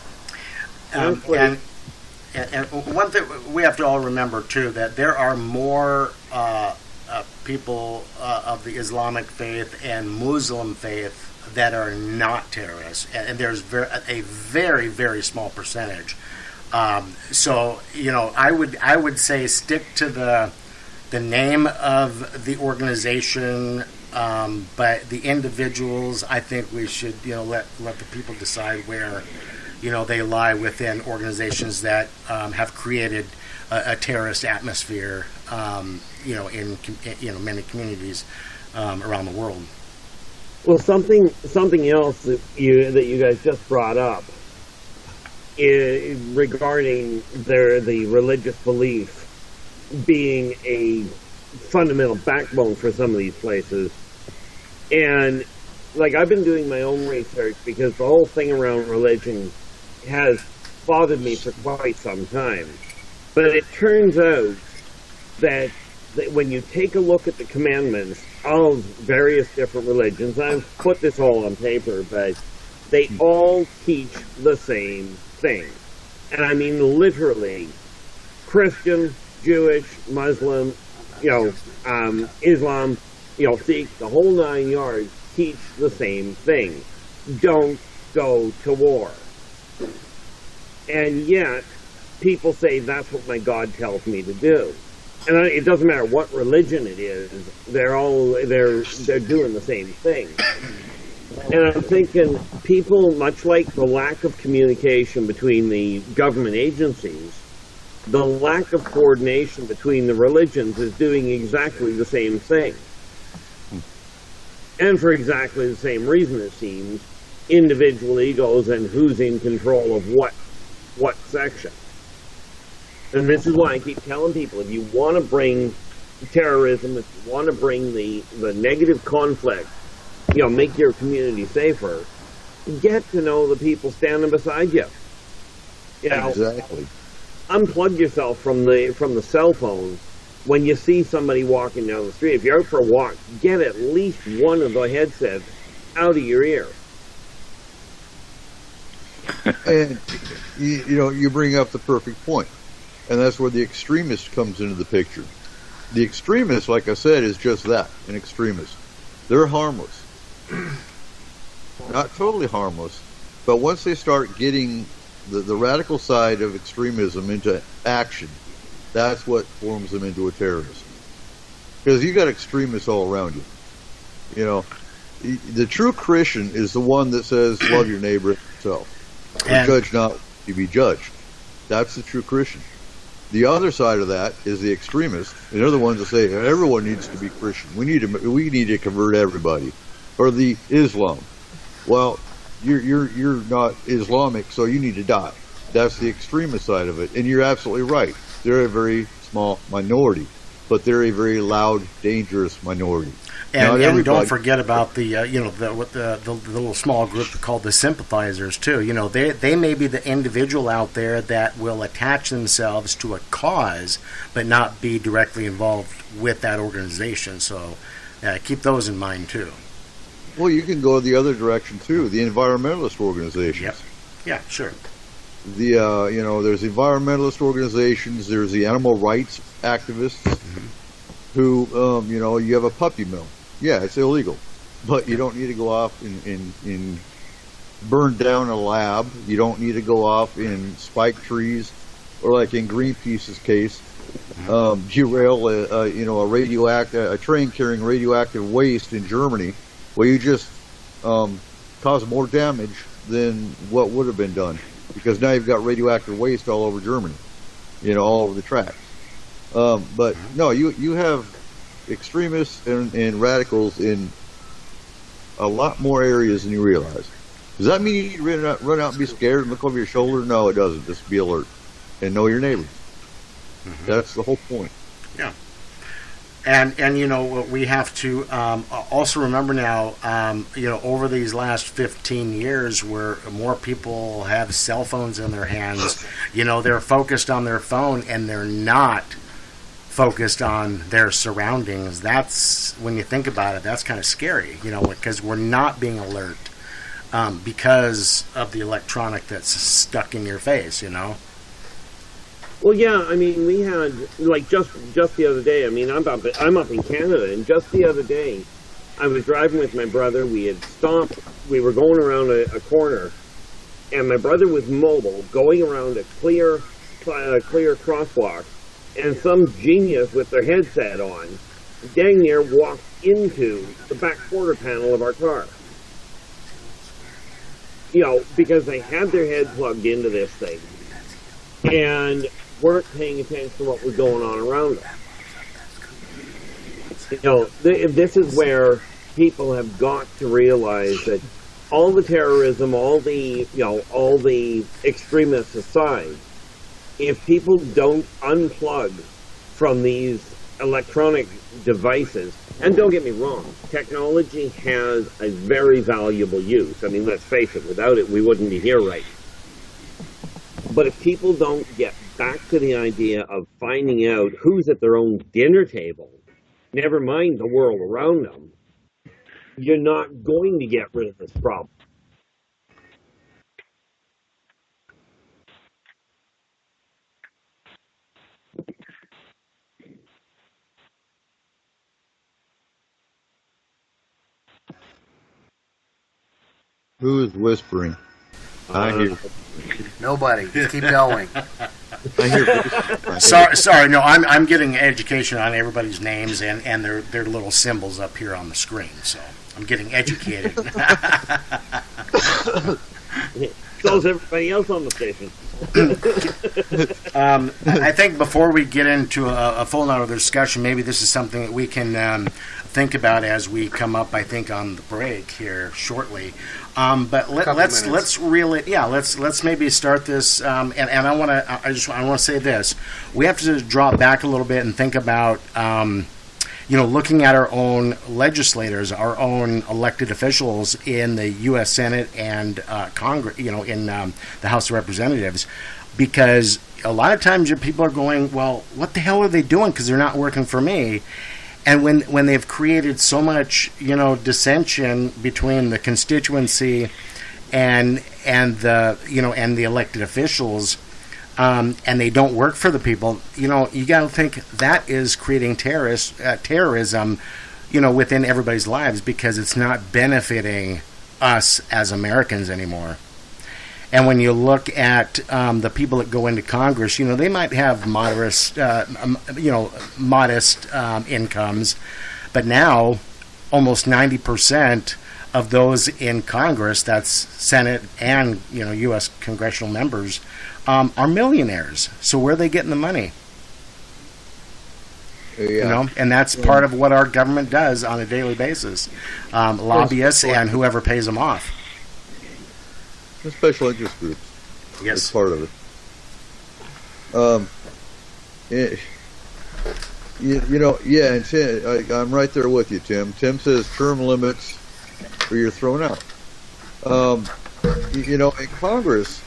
G: And one thing we have to all remember too, that there are more people of the Islamic faith and Muslim faith that are not terrorists, and there's a very, very small percentage. So I would say stick to the name of the organization, but the individuals, I think we should let the people decide where they lie within organizations that have created a terrorist atmosphere, in many communities around the world.
E: Well, something else that you guys just brought up is regarding the religious belief being a fundamental backbone for some of these places, and I've been doing my own research because the whole thing around religion has bothered me for quite some time. But it turns out that when you take a look at the commandments of various different religions, I've put this all on paper, but they all teach the same thing. And I mean literally, Christian, Jewish, Muslim, Islam, Sikh, the whole 9 yards teach the same thing. Don't go to war. And yet, people say that's what my God tells me to do. And it doesn't matter what religion it is, they're doing the same thing. And I'm thinking people, much like the lack of communication between the government agencies, the lack of coordination between the religions is doing exactly the same thing. And for exactly the same reason, it seems, individual egos and who's in control of what section. And this is why I keep telling people, if you want to bring terrorism, if you want to bring the negative conflict, make your community safer, get to know the people standing beside you.
D: Exactly.
E: Unplug yourself from the cell phone when you see somebody walking down the street. If you're out for a walk, get at least one of the headsets out of your ear.
D: And you bring up the perfect point, and that's where the extremist comes into the picture. The extremist, like I said, is just that, an extremist. They're harmless. Not totally harmless, but once they start getting the radical side of extremism into action, that's what forms them into a terrorist. Because you got extremists all around you. The true Christian is the one that says, love your neighbor as yourself. Or judge not, you be judged. That's the true Christian. The other side of that is the extremists, and they're the ones that say everyone needs to be Christian. We need to convert everybody, or the Islam. Well, you're not Islamic, so you need to die. That's the extremist side of it, and you're absolutely right. They're a very small minority, but they're a very loud, dangerous minority.
G: And don't forget about the little small group called the sympathizers too. They may be the individual out there that will attach themselves to a cause, but not be directly involved with that organization. So keep those in mind too.
D: Well, you can go the other direction too. The environmentalist organizations.
G: Yep. Yeah, sure.
D: There's environmentalist organizations. There's the animal rights activists. Mm-hmm. Who, you have a puppy mill. Yeah, it's illegal, but you don't need to go off and burn down a lab. You don't need to go off and spike trees, or like in Greenpeace's case, derail a train carrying radioactive waste in Germany, where you just cause more damage than what would have been done, because now you've got radioactive waste all over Germany, all over the tracks. But no, you have extremists and radicals in a lot more areas than you realize. Does that mean you need to run out and be scared and look over your shoulder? No, it doesn't. Just be alert and know your neighbors. Mm-hmm. That's the whole point.
G: Yeah. And we have to also remember now, over these last 15 years, where more people have cell phones in their hands, they're focused on their phone and they're not focused on their surroundings. That's, when you think about it, that's kind of scary, because we're not being alert because of the electronic that's stuck in your face,
E: Well, yeah, I mean, we had, like, just the other day, I'm up in Canada, and just the other day, I was driving with my brother. We had stopped, we were going around a corner, and my brother was mobile, going around a clear crosswalk, and some genius with their headset on, dang near walked into the back quarter panel of our car. Because they had their head plugged into this thing, and weren't paying attention to what was going on around them. This is where people have got to realize that all the terrorism, all the extremists aside, if people don't unplug from these electronic devices, and don't get me wrong, technology has a very valuable use. I mean, let's face it, without it, we wouldn't be here right. But if people don't get back to the idea of finding out who's at their own dinner table, never mind the world around them, you're not going to get rid of this problem.
D: Who is whispering? I hear.
H: Nobody. Just keep going.
D: I hear.
G: Sorry. No, I'm getting education on everybody's names and their little symbols up here on the screen. So I'm getting educated.
E: So is everybody else on the station.
G: I think before we get into a full other discussion, maybe this is something that we can think about as we come up. I think on the break here shortly. But let's reel it. Yeah, let's maybe start this. And I want to say this: we have to draw back a little bit and think about. Looking at our own legislators, our own elected officials in the U.S. Senate and Congress, in the House of Representatives, because a lot of times people are going, well, what the hell are they doing? Because they're not working for me. And when they've created so much, dissension between the constituency and the elected officials. And they don't work for the people, you got to think that is creating terrorism, within everybody's lives because it's not benefiting us as Americans anymore. And when you look at the people that go into Congress, they might have modest incomes, but now almost 90% of those in Congress, that's Senate and U.S. congressional members, are millionaires. So where are they getting the money?
D: Yeah.
G: And that's part of what our government does on a daily basis. Lobbyists and whoever pays them off.
D: The special interest groups.
G: Yes.
D: That's part of it. And Tim, I'm right there with you, Tim. Tim says term limits or you're thrown out. And Congress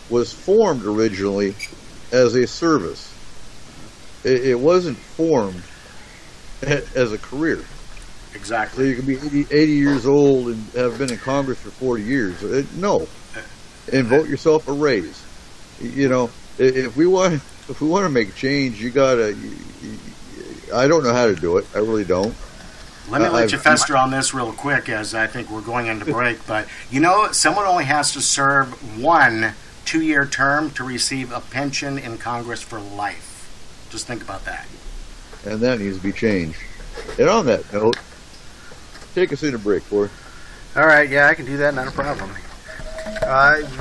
D: was formed originally as a service. It wasn't formed as a career.
G: Exactly.
D: So you can be 80 years old and have been in Congress for 40 years. No. And vote yourself a raise. If we want to make change, you gotta. I don't know how to do it. I really don't.
G: Let me let you fester on this real quick as I think we're going into break. But, someone only has to serve one 2-year term to receive a pension in Congress for life. Just think about that.
D: And that needs to be changed. And on that note, take us in a break, Corey.
H: All right, yeah, I can do that, not a problem.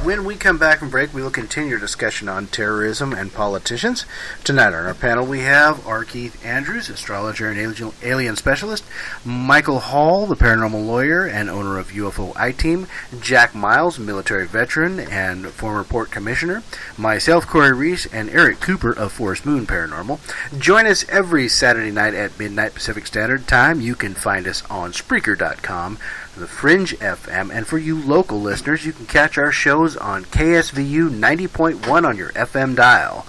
H: When we come back from break, we will continue our discussion on terrorism and politicians. Tonight on our panel, we have R. Keith Andrews, astrologer and alien specialist, Michael Hall, the paranormal lawyer and owner of UFO I-Team, Jack Miles, military veteran and former port commissioner, myself, Corey Reese, and Eric Cooper of Forest Moon Paranormal. Join us every Saturday night at midnight Pacific Standard Time. You can find us on Spreaker.com, the Fringe FM, and for you local listeners, you can catch our shows on KSVU 90.1 on your FM dial,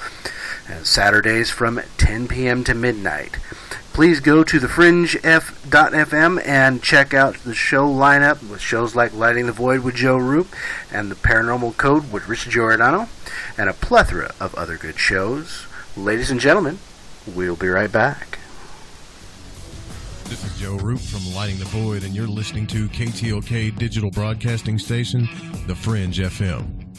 H: and Saturdays from 10 p.m. to midnight. Please go to thefringef.fm and check out the show lineup with shows like Lighting the Void with Joe Roop and The Paranormal Code with Rich Giordano, and a plethora of other good shows. Ladies and gentlemen, we'll be right back.
I: This is Joe Roop from Lighting the Void, and you're listening to KTLK Digital Broadcasting Station, The Fringe FM.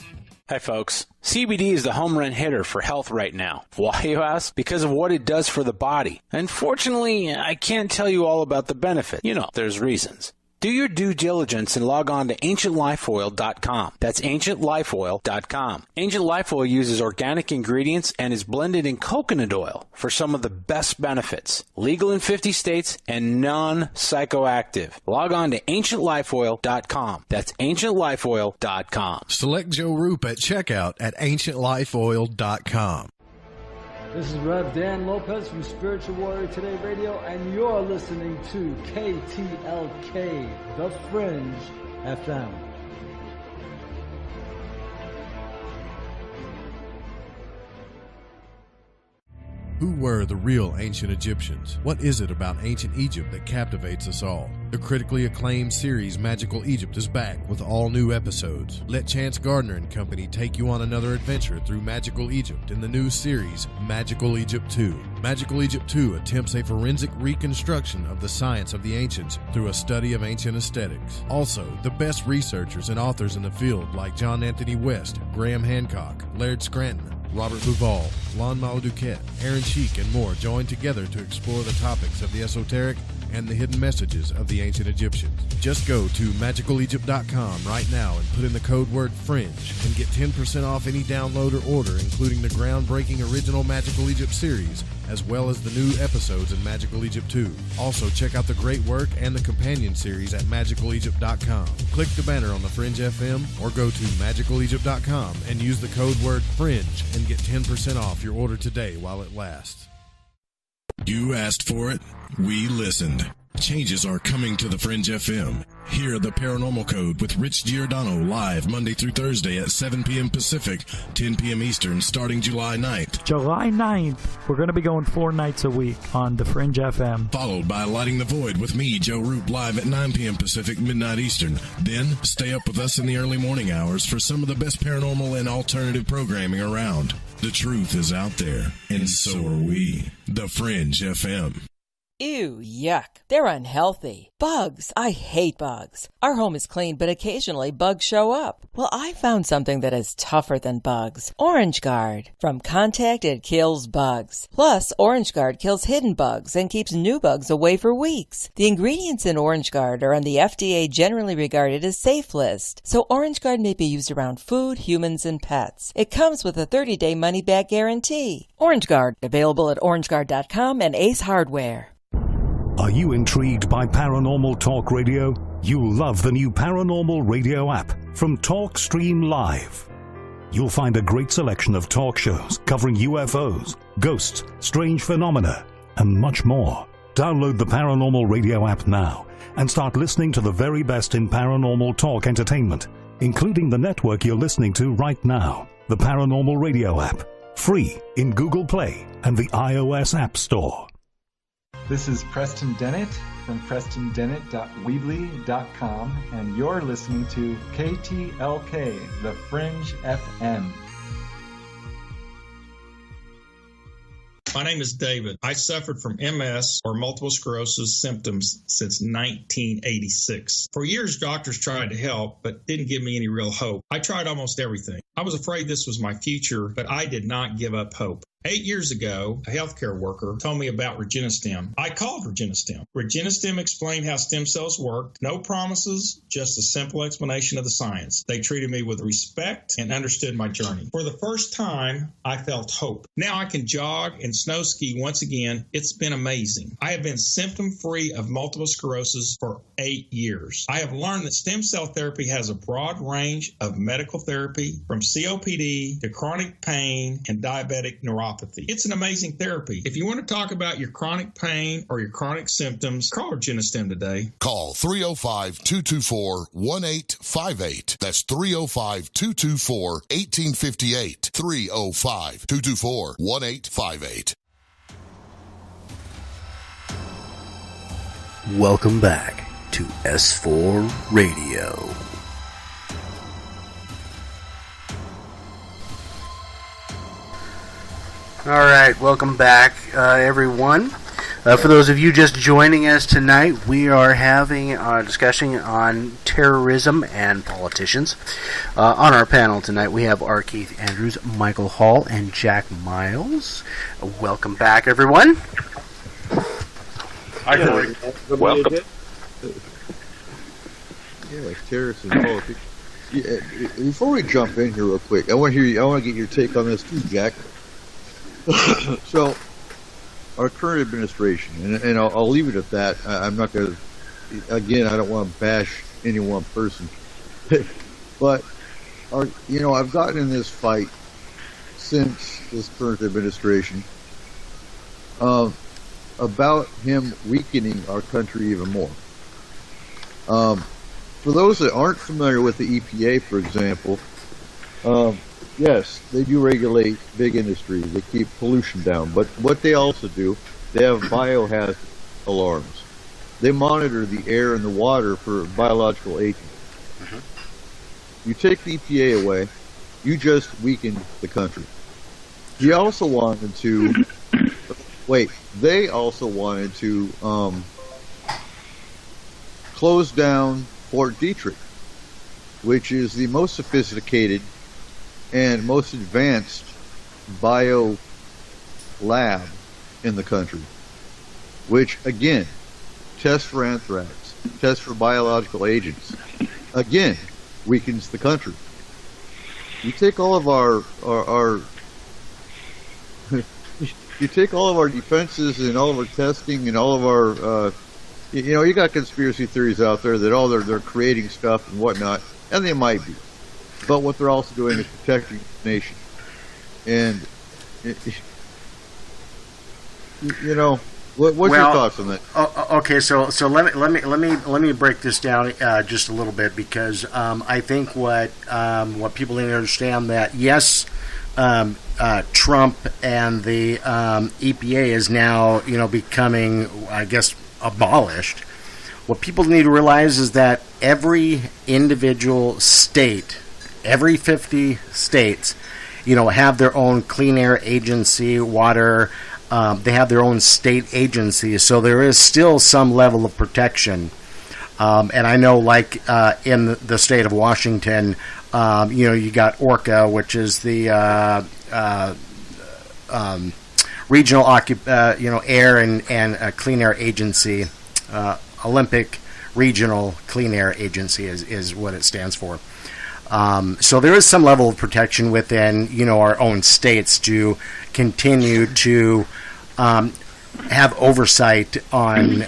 J: Hi, folks. CBD is the home run hitter for health right now. Why, you ask? Because of what it does for the body. Unfortunately, I can't tell you all about the benefit. There's reasons. Do your due diligence and log on to ancientlifeoil.com. That's ancientlifeoil.com. Ancient Life Oil uses organic ingredients and is blended in coconut oil for some of the best benefits. Legal in 50 states and non-psychoactive. Log on to ancientlifeoil.com. That's ancientlifeoil.com.
I: Select Joe Roop at checkout at ancientlifeoil.com.
K: This is Rev Dan Lopez from Spiritual Warrior Today Radio, and you're listening to KTLK, The Fringe FM.
I: Who were the real ancient Egyptians? What is it about ancient Egypt that captivates us all? The critically acclaimed series Magical Egypt is back with all new episodes. Let Chance Gardner and company take you on another adventure through Magical Egypt in the new series Magical Egypt 2. Magical Egypt 2 attempts a forensic reconstruction of the science of the ancients through a study of ancient aesthetics. Also, the best researchers and authors in the field like John Anthony West, Graham Hancock, Laird Scranton, Robert Bouval, Lon Duquette, Aaron Cheek, and more join together to explore the topics of the esoteric and the hidden messages of the ancient Egyptians. Just go to magicalegypt.com right now and put in the code word FRINGE and get 10% off any download or order, including the groundbreaking original Magical Egypt series, as well as the new episodes in Magical Egypt 2. Also, check out the great work and the companion series at magicalegypt.com. Click the banner on the Fringe FM or go to magicalegypt.com and use the code word FRINGE and get 10% off your order today while it lasts. You asked for it. We listened. Changes are coming to the Fringe FM. Hear the Paranormal Code with Rich Giordano live Monday through Thursday at 7 p.m. Pacific, 10 p.m. Eastern, starting July 9th.
L: July 9th, we're going to be going 4 nights a week on the Fringe FM.
I: Followed by Lighting the Void with me, Joe Roop, live at 9 p.m. Pacific, midnight Eastern. Then, stay up with us in the early morning hours for some of the best paranormal and alternative programming around. The truth is out there, and so are we. The Fringe FM.
M: Ew, yuck. They're unhealthy. Bugs. I hate bugs. Our home is clean, but occasionally bugs show up. Well, I found something that is tougher than bugs. Orange Guard. From contact, it kills bugs. Plus, Orange Guard kills hidden bugs and keeps new bugs away for weeks. The ingredients in Orange Guard are on the FDA generally regarded as safe list, so Orange Guard may be used around food, humans, and pets. It comes with a 30-day money-back guarantee. Orange Guard. Available at orangeguard.com and Ace Hardware.
N: Are you intrigued by Paranormal Talk Radio? You'll love the new Paranormal Radio app from TalkStream Live. You'll find a great selection of talk shows covering UFOs, ghosts, strange phenomena, and much more. Download the Paranormal Radio app now and start listening to the very best in paranormal talk entertainment, including the network you're listening to right now. The Paranormal Radio app, free in Google Play and the iOS App Store.
O: This is Preston Dennett from PrestonDennett.weebly.com, and you're listening to KTLK, The Fringe FM.
P: My name is David. I suffered from MS, or multiple sclerosis symptoms, since 1986. For years, doctors tried to help, but didn't give me any real hope. I tried almost everything. I was afraid this was my future, but I did not give up hope. 8 years ago, a healthcare worker told me about ReginaStem. I called ReginaStem. ReginaStem explained how stem cells worked. No promises, just a simple explanation of the science. They treated me with respect and understood my journey. For the first time, I felt hope. Now I can jog and snow ski once again. It's been amazing. I have been symptom-free of multiple sclerosis for 8 years. I have learned that stem cell therapy has a broad range of medical therapy, from COPD to chronic pain and diabetic neuropathy. It's an amazing therapy. If you want to talk about your chronic pain or your chronic symptoms, call ReginaStem today.
Q: Call 305-224-1858. That's 305-224-1858. 305-224-1858.
H: Welcome back to S4 Radio. All right, welcome back, everyone. For those of you just joining us tonight, we are having a discussion on terrorism and politicians. On our panel tonight, we have R. Keith Andrews, Michael Hall, and Jack Miles. Welcome back, everyone.
F: Hi, welcome.
D: Yeah, like terrorists and politics. Yeah, before we jump in here real quick, I want to get your take on this too, Jack. So, our current administration, and I'll leave it at that. I'm not going to, again, I don't want to bash any one person. But, I've gotten in this fight since this current administration about him weakening our country even more. For those that aren't familiar with the EPA, for example, yes, they do regulate big industry. They keep pollution down. But what they also do, they have biohazard alarms. They monitor the air and the water for biological agents. You take the EPA away, you just weaken the country. He also wanted to they also wanted to close down Fort Detrick, which is the most sophisticated and most advanced bio lab in the country, which again tests for anthrax, tests for biological agents, again weakens the country. You take all of our you take all of our defenses and all of our testing and all of our you got conspiracy theories out there that they're creating stuff and whatnot, and they might be, but what they're also doing is protecting the nation. And what's your thoughts on that?
G: Okay, so let me break this down just a little bit, because I think what people need to understand, that yes, Trump and the EPA is now becoming, I guess, abolished. What people need to realize is that every individual state, every 50 states, have their own clean air agency, water. They have their own state agencies, so there is still some level of protection. And I know, like in the state of Washington, you got ORCA, which is the regional air and clean air agency. Olympic Regional Clean Air Agency is what it stands for. So there is some level of protection within our own states to continue to have oversight on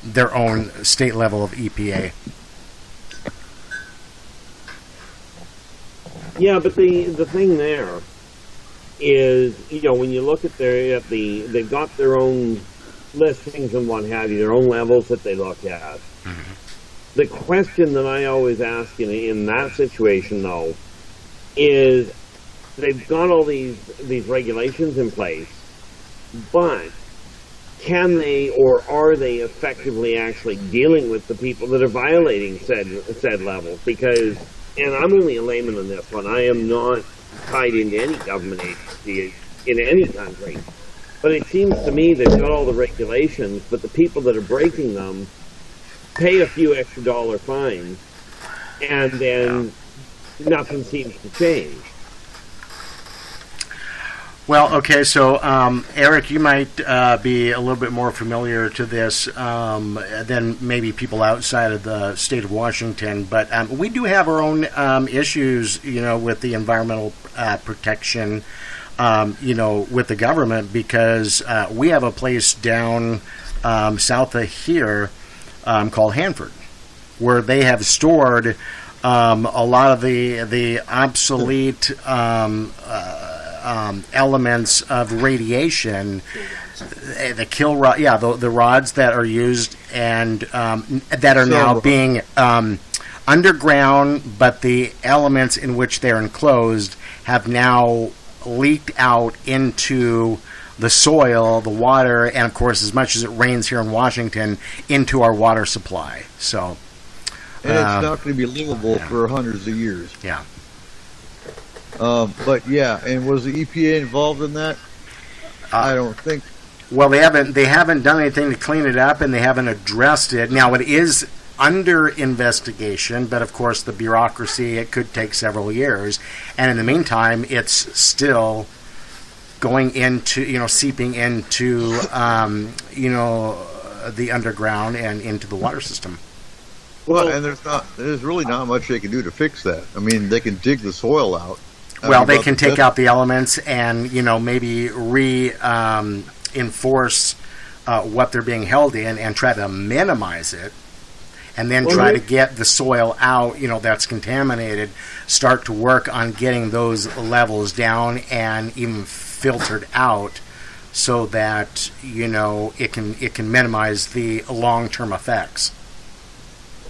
G: their own state level of EPA.
E: Yeah, but the thing there is, when you look at they've got their own listings and what have you, their own levels that they look at. Mm-hmm. The question that I always ask in that situation, though, is they've got all these regulations in place, but can they, or are they effectively actually dealing with the people that are violating said levels? Because, and I'm only a layman on this one, I am not tied into any government agency in any country, but it seems to me they've got all the regulations, but the people that are breaking them pay a few extra dollar fines, and then nothing seems to change.
G: Well, okay, so Eric, you might be a little bit more familiar to this than maybe people outside of the state of Washington, but we do have our own issues, with the environmental protection, with the government, because we have a place down south of here called Hanford, where they have stored a lot of the obsolete elements of radiation, the kill rod, the rods that are used and that are now being underground, but the elements in which they're enclosed have now leaked out into the soil, the water, and of course, as much as it rains here in Washington, into our water supply. So,
D: and it's not going to be livable for hundreds of years.
G: Yeah.
D: But yeah, and was the EPA involved in that? I don't think.
G: Well, they haven't done anything to clean it up, and they haven't addressed it. Now, it is under investigation, but of course, the bureaucracy, it could take several years, and in the meantime, it's still going into, seeping into, the underground and into the water system.
D: Well, and there's really not much they can do to fix that. I mean, they can dig the soil out.
G: Well, they can take out the elements and, maybe enforce what they're being held in and try to minimize it, and then try to get the soil out, that's contaminated, start to work on getting those levels down and even filtered out so that, it can minimize the long-term effects.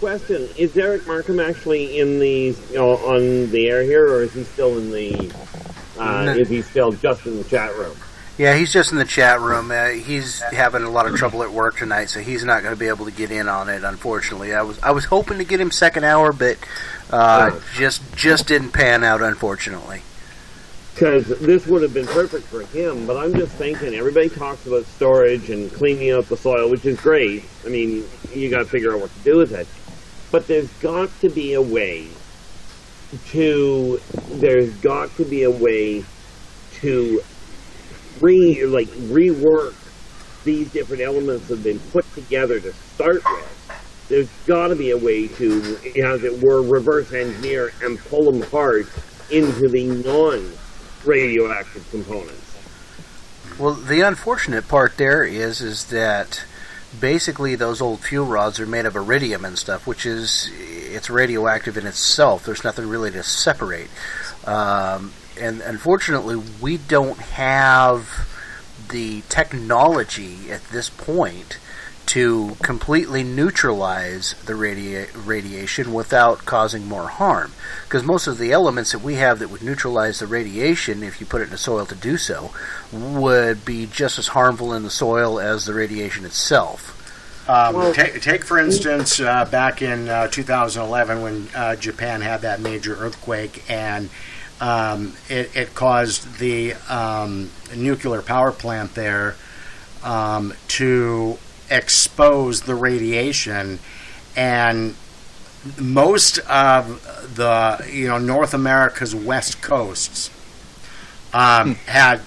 E: question: is Eric Markham actually in the on the air here, or is he still in the? Is he still just in the chat room?
H: Yeah, he's just in the chat room. He's having a lot of trouble at work tonight, so he's not going to be able to get in on it. Unfortunately, I was hoping to get him second hour, but just didn't pan out. Unfortunately,
E: because this would have been perfect for him. But I'm just thinking, everybody talks about storage and cleaning out the soil, which is great. I mean, you got to figure out what to do with it. But there's got to be a way to rework these different elements that have been put together to start with. There's got to be a way to, as it were, reverse engineer and pull them apart into the non-radioactive components.
H: Well, the unfortunate part there is that basically those old fuel rods are made of iridium and stuff, which is, it's radioactive in itself. There's nothing really to separate. And unfortunately, we don't have the technology at this point to completely neutralize the radiation without causing more harm. Because most of the elements that we have that would neutralize the radiation, if you put it in the soil to do so, would be just as harmful in the soil as the radiation itself.
G: Take for instance, back in 2011 when Japan had that major earthquake, and it caused the nuclear power plant there to expose the radiation, and most of the North America's west coasts had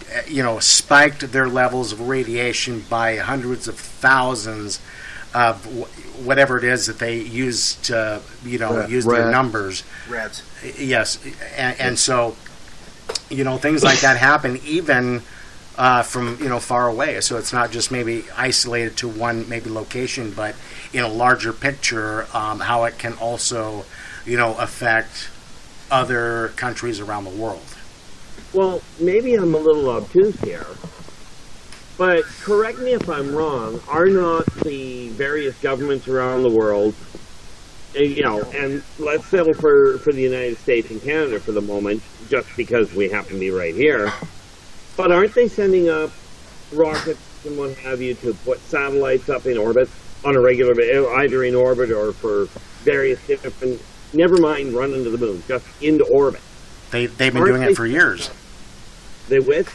G: spiked their levels of radiation by hundreds of thousands of whatever it is that they use to use their numbers.
H: Reds.
G: Yes, and so things like that happen even from far away. So it's not just maybe isolated to one maybe location, but in a larger picture, how it can also affect other countries around the world.
E: Well, maybe I'm a little obtuse here, but correct me if I'm wrong, are not the various governments around the world, and let's settle for the United States and Canada for the moment, just because we happen to be right here, but aren't they sending up rockets and what have you to put satellites up in orbit on a regular basis, either in orbit or for various different, never mind run into the moon, just into orbit?
G: They've been doing it for years.
E: They with?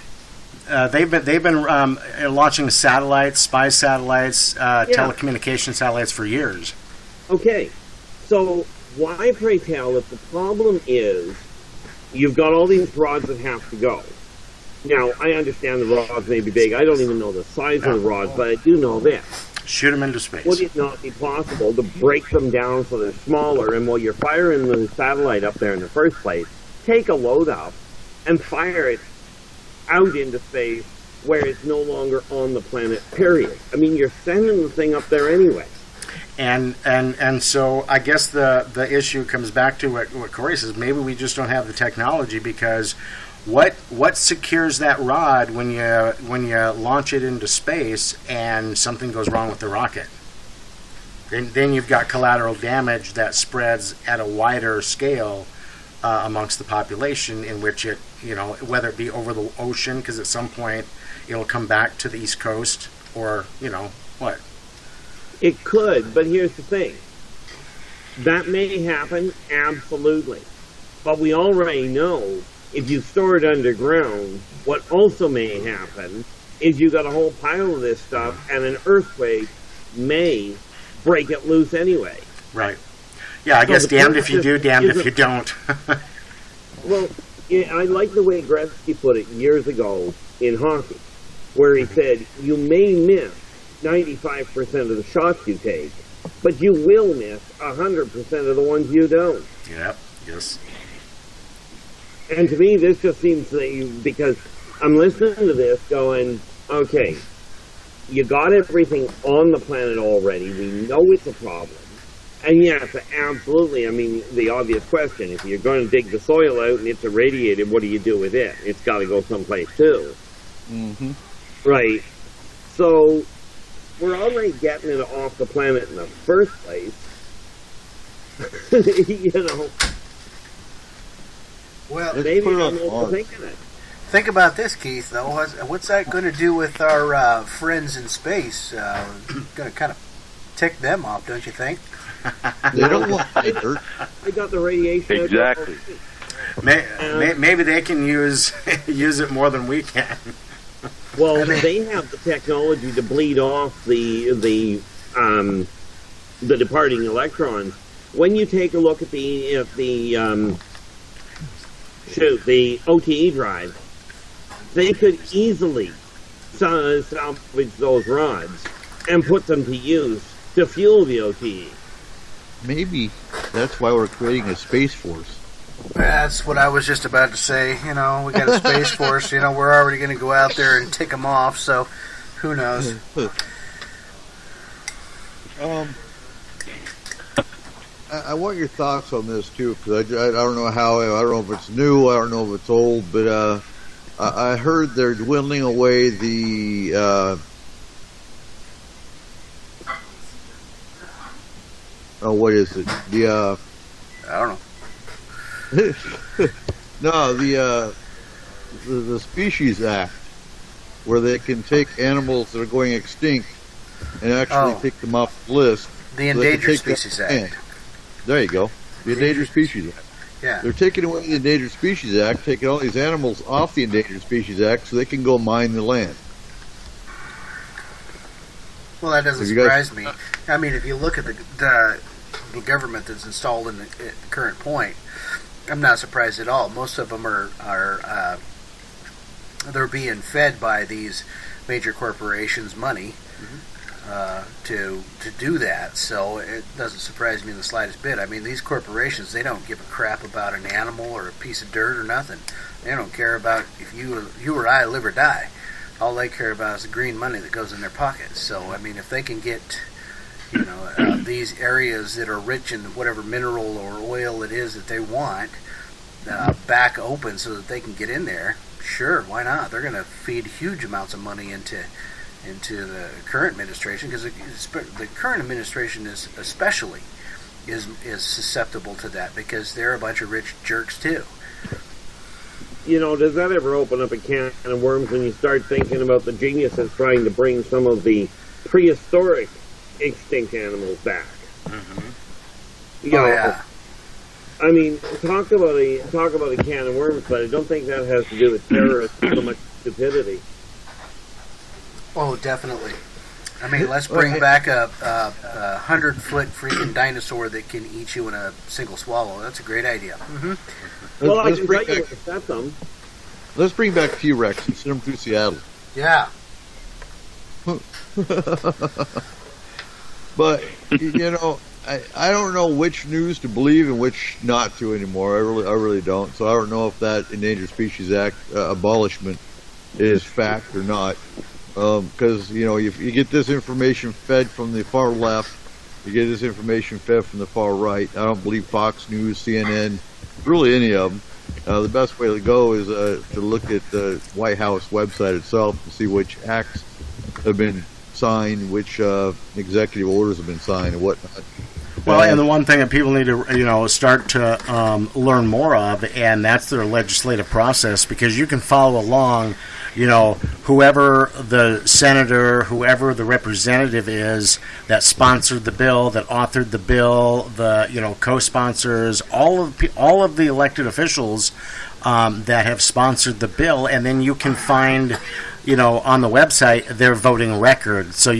G: They've been launching satellites, spy satellites, telecommunication satellites for years.
E: Okay, so why, pray tell, if the problem is you've got all these rods that have to go. Now, I understand the rods may be big. I don't even know the size of the rods, but I do know this.
G: Shoot them into space.
E: Would it not be possible to break them down so they're smaller, and while you're firing the satellite up there in the first place, take a load up and fire it out into space where it's no longer on the planet, period. I mean, you're sending the thing up there anyway.
G: And so I guess the issue comes back to what Corey says. Maybe we just don't have the technology, because what secures that rod when you launch it into space and something goes wrong with the rocket? Then you've got collateral damage that spreads at a wider scale amongst the population, in which it, whether it be over the ocean, because at some point it'll come back to the East Coast, or, what?
E: It could, but here's the thing. That may happen, absolutely. But we already know, if you store it underground, what also may happen is you got a whole pile of this stuff, and an earthquake may break it loose anyway.
G: Right. Yeah, I guess damned if you do, damned if you don't.
E: Well, I like the way Gretzky put it years ago in hockey, where he said, you may miss 95% of the shots you take, but you will miss 100% of the ones you don't.
G: Yep, yes.
E: And to me, this just seems because I'm listening to this going, okay, you got everything on the planet already. We know it's a problem. And yes, absolutely. I mean, the obvious question, if you're going to dig the soil out and it's irradiated, what do you do with it? It's got to go someplace too.
C: Mm-hmm.
E: Right. So we're already getting it off the planet in the first place. You know.
H: Well,
E: maybe I'm overthinking it.
H: Think about this, Keith, though. What's that going to do with our friends in space? Going to kind of tick them off, don't you think?
D: They don't want dirt.
E: They got the radiation.
F: Exactly.
G: Maybe they can use it more than we can.
E: Well, they have the technology to bleed off the departing electrons. When you take a look at the OTE drive, they could easily salvage those rods and put them to use to fuel the OTE.
D: Maybe that's why we're creating a space force.
H: That's what I was just about to say. You know, we got a space force. You know, we're already going to go out there and tick them off. So, who knows?
D: I want your thoughts on this too, because I don't know how. I don't know if it's new. I don't know if it's old, but I heard they're dwindling away the. What is it? The
H: I don't know.
D: No, the Species Act, where they can take animals that are going extinct and actually take them off the list.
H: The Endangered Species Act.
D: There you go. The Endangered Species Act.
H: Yeah.
D: They're taking away the Endangered Species Act, taking all these animals off the Endangered Species Act so they can go mine the land.
H: Well, that doesn't surprise me. I mean, if you look at the government that's installed in the current point, I'm not surprised at all. Most of them are they're being fed by these major corporations money to do that. So it doesn't surprise me in the slightest bit. I mean, these corporations, they don't give a crap about an animal or a piece of dirt or nothing. They don't care about if you or I live or die. All they care about is the green money that goes in their pockets. So I mean, if they can get these areas that are rich in whatever mineral or oil it is that they want back open so that they can get in there, sure, why not? They're going to feed huge amounts of money into the current administration, because the current administration is especially is susceptible to that, because they're a bunch of rich jerks too.
E: You know, does that ever open up a can of worms when you start thinking about the geniuses trying to bring some of the prehistoric extinct animals back?
H: Mm-hmm.
E: Yeah. I mean, talk about a can of worms, but I don't think that has to do with terrorism so much stupidity.
H: Oh, definitely. I mean, let's bring back a 100-foot freaking dinosaur that can eat you in a single swallow. That's a great idea. Mm-hmm.
E: Well, I can tell you where to set them.
D: Let's bring back T-Rex and send them through Seattle.
H: Yeah.
D: But, you know, I don't know which news to believe and which not to anymore. I really don't. So I don't know if that Endangered Species Act abolishment is fact or not. Because, you know, if you get this information fed from the far left, you get this information fed from the far right. I don't believe Fox News, CNN, really any of them. The best way to go is to look at the White House website itself to see which acts have been signed, which executive orders have been signed, and whatnot.
G: Well, and the one thing that people need to, start to learn more of, and that's their legislative process, because you can follow along, whoever the senator, whoever the representative is that sponsored the bill, that authored the bill, the co-sponsors, all of the elected officials that have sponsored the bill, and then you can find, on the website their voting record. So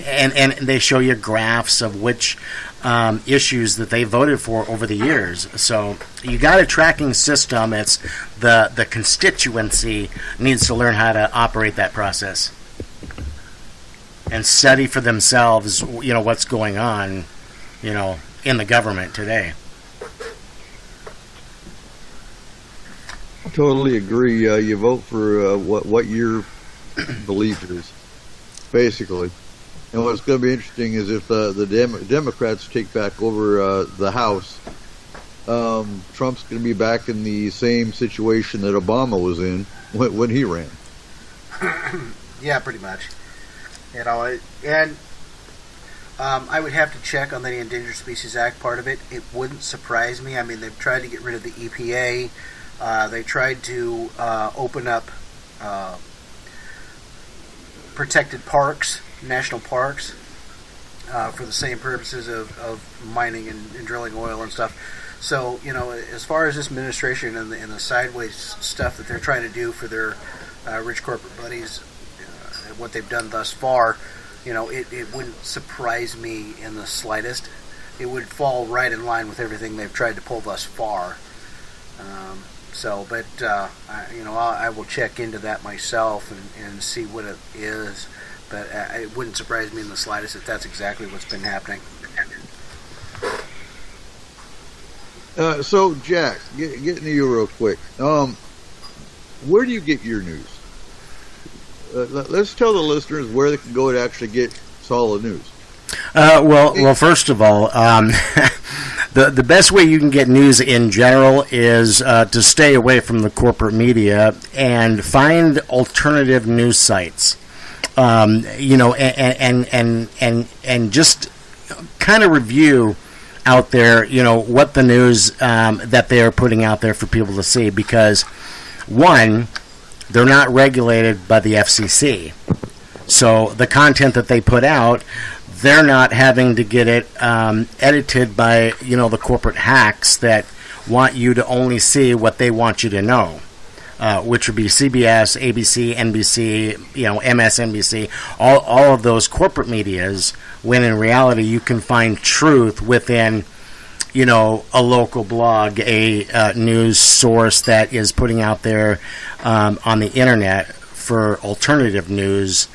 G: and they show you graphs of which issues that they voted for over the years. So you got a tracking system. It's the constituency needs to learn how to operate that process and study for themselves, what's going on, in the government today.
D: Totally agree. You vote for what your belief is, basically. And what's going to be interesting is if the Democrats take back over the House, Trump's going to be back in the same situation that Obama was in when he ran.
H: Yeah, pretty much. And I would have to check on the Endangered Species Act part of it. It wouldn't surprise me. I mean, they've tried to get rid of the EPA. They tried to open up protected parks, national parks, for the same purposes of mining and drilling oil and stuff. So, as far as this administration and the sideways stuff that they're trying to do for their rich corporate buddies, what they've done thus far, it wouldn't surprise me in the slightest. It would fall right in line with everything they've tried to pull thus far. I will check into that myself and see what it is. But it wouldn't surprise me in the slightest if that's exactly what's been happening.
D: So, Jack, getting to you real quick. Where do you get your news? Let's tell the listeners where they can go to actually get solid news.
G: Well, first of all, the best way you can get news in general is to stay away from the corporate media and find alternative news sites. And just kind of review out there, what the news that they are putting out there for people to see, because one, they're not regulated by the FCC. So the content that they put out, they're not having to get it edited by, the corporate hacks that want you to only see what they want you to know, which would be CBS, ABC, NBC, MSNBC, all of those corporate medias, when in reality you can find truth within, a local blog, a news source that is putting out there on the internet for alternative news.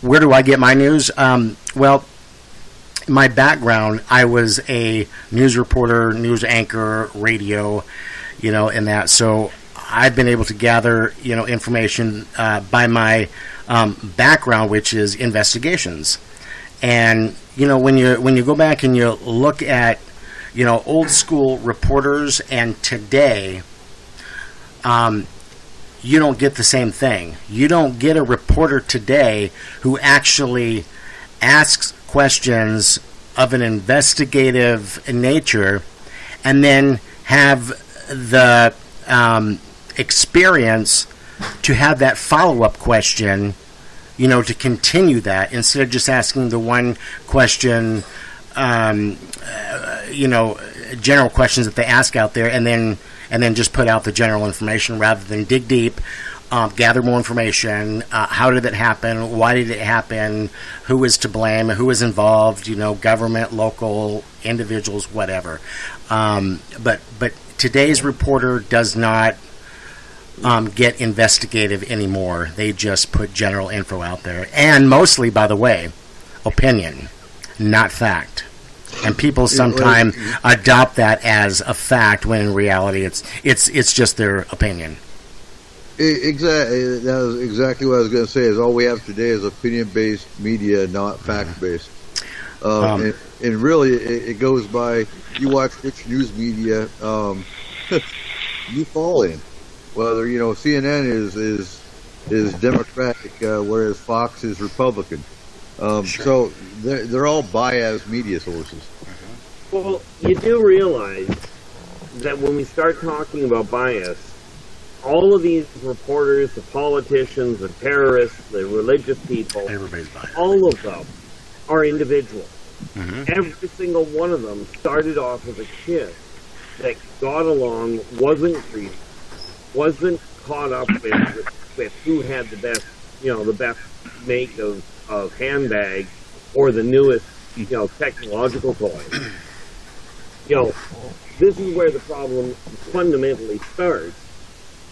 G: Where do I get my news? Well, my background, I was a news reporter, news anchor, radio, and that. So I've been able to gather, information by my background, which is investigations. And when you go back and you look at old school reporters and today, you don't get the same thing. You don't get a reporter today who actually asks questions of an investigative nature and then have the experience to have that follow-up question, to continue that, instead of just asking the one question, general questions that they ask out there, and then just put out the general information rather than dig deep, gather more information. How did it happen? Why did it happen? Who is to blame? Who is involved? Government, local, individuals, whatever. But today's reporter does not get investigative anymore. They just put general info out there, and mostly, by the way, opinion, not fact. And people sometimes adopt that as a fact when in reality it's just their opinion.
D: Exactly. That was exactly what I was going to say. Is all we have today is opinion-based media, not fact-based. And really, it goes by you watch which news media you fall in. Whether CNN is Democratic, whereas Fox is Republican. So they're all biased media sources.
E: Well, you do realize that when we start talking about bias, all of these reporters, the politicians, the terrorists, the religious people,
G: everybody's biased.
E: All of them are individuals.
G: Mm-hmm.
E: Every single one of them started off as a kid that got along, wasn't greedy, wasn't caught up with who had the best make of handbag or the newest, technological toy. This is where the problem fundamentally starts,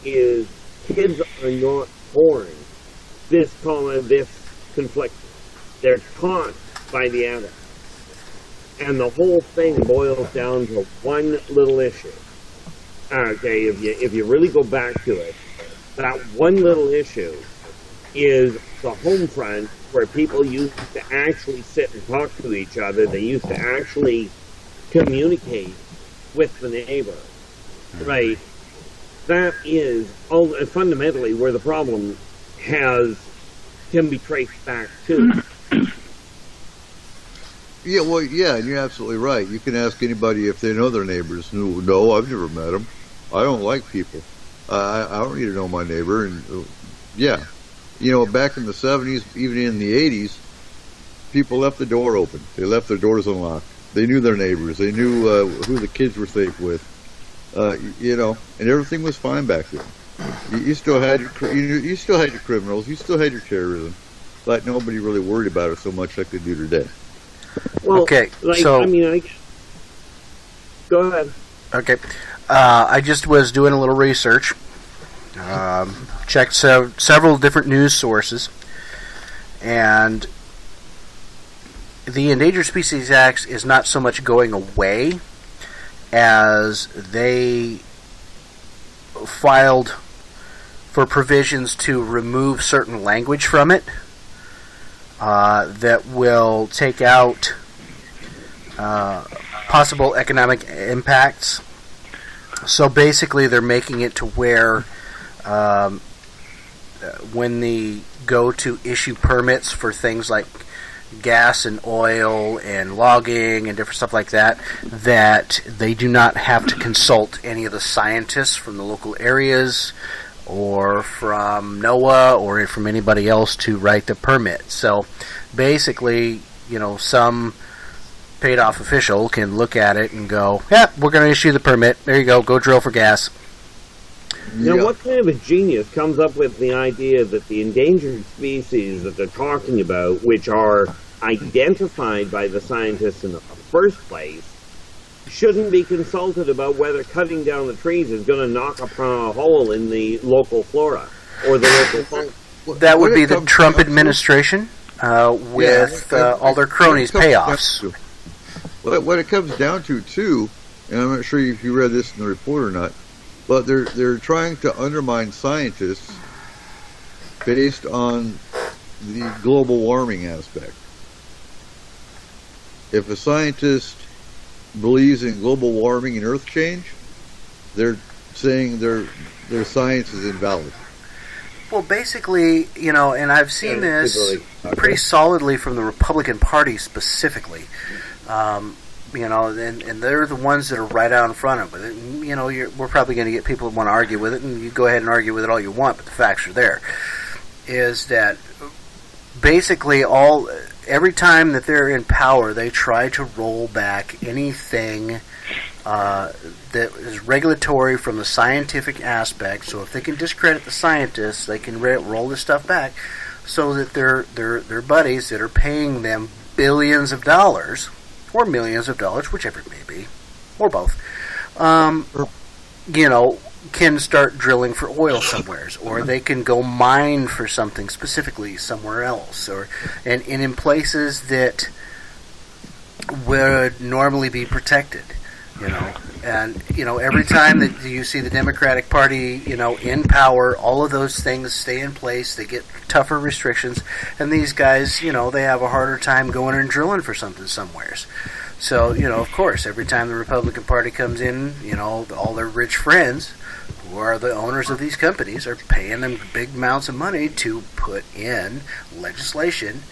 E: is kids are not born this conflicted. They're taught by the adults. And the whole thing boils down to one little issue. Okay, if you really go back to it, that one little issue is the home front, where people used to actually sit and talk to each other. They used to actually communicate with the neighbor, right? That is fundamentally where the problem can be traced back to.
D: Yeah, well, yeah, and you're absolutely right. You can ask anybody if they know their neighbors. No, I've never met them. I don't like people. I don't need to know my neighbor. And yeah, back in the 70s, even in the 80s, people left the door open. They left their doors unlocked. They knew their neighbors. They knew who the kids were safe with. And everything was fine back then. You still had your criminals. You still had your terrorism, but nobody really worried about it so much like they do today.
E: Well,
H: okay,
E: go ahead.
H: Okay, I just was doing a little research. Checked several different news sources, and the Endangered Species Act is not so much going away as they filed for provisions to remove certain language from it that will take out possible economic impacts. So basically they're making it to where when they go to issue permits for things like gas and oil and logging and different stuff like that, that they do not have to consult any of the scientists from the local areas or from NOAA or from anybody else to write the permit. So basically, some paid-off official can look at it and go, yeah, we're going to issue the permit. There you go drill for gas.
E: Now, what kind of a genius comes up with the idea that the endangered species that they're talking about, which are identified by the scientists in the first place, shouldn't be consulted about whether cutting down the trees is going to knock a hole in the local flora or the local fauna?
H: That would be the Trump administration with all their cronies' payoffs.
D: What it comes down to, too, and I'm not sure if you read this in the report or not, but they're trying to undermine scientists based on the global warming aspect. If a scientist believes in global warming and earth change, they're saying their science is invalid.
H: Well, basically, and I've seen this pretty solidly from the Republican Party specifically. And they're the ones that are right out in front of it. We're probably going to get people that want to argue with it, and you go ahead and argue with it all you want, but the facts are there. Is that basically every time that they're in power, they try to roll back anything that is regulatory from the scientific aspect. So if they can discredit the scientists, they can roll this stuff back, so that their buddies that are paying them billions of dollars or millions of dollars, whichever it may be, or both, can start drilling for oil somewheres, or they can go mine for something specifically somewhere else, and in places that would normally be protected, And every time that you see the Democratic Party, in power, all of those things stay in place. They get tougher restrictions, and these guys, they have a harder time going and drilling for something somewheres. So, of course, every time the Republican Party comes in, all their rich friends, who are the owners of these companies, are paying them big amounts of money to put in legislation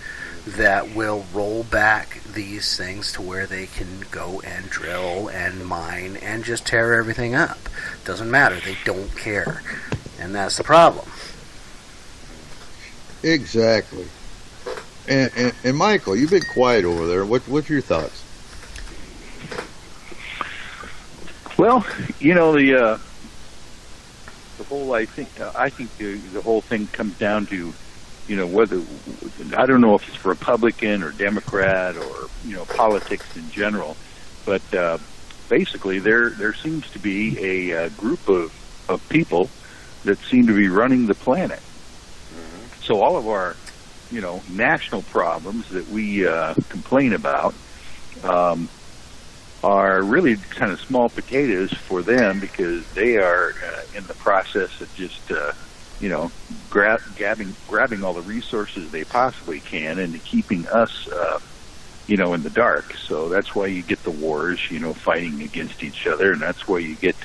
H: that will roll back these things to where they can go and drill and mine and just tear everything up. Doesn't matter. They don't care. And that's the problem.
D: Exactly. And Michael, you've been quiet over there. What's your thoughts?
F: Well, the whole I think the whole thing comes down to whether, I don't know if it's Republican or Democrat or politics in general, but basically there seems to be a group of people that seem to be running the planet. Mm-hmm. So all of our national problems that we complain about are really kind of small potatoes for them, because they are in the process of just grabbing all the resources they possibly can and keeping us in the dark. So that's why you get the wars, fighting against each other, and that's why you get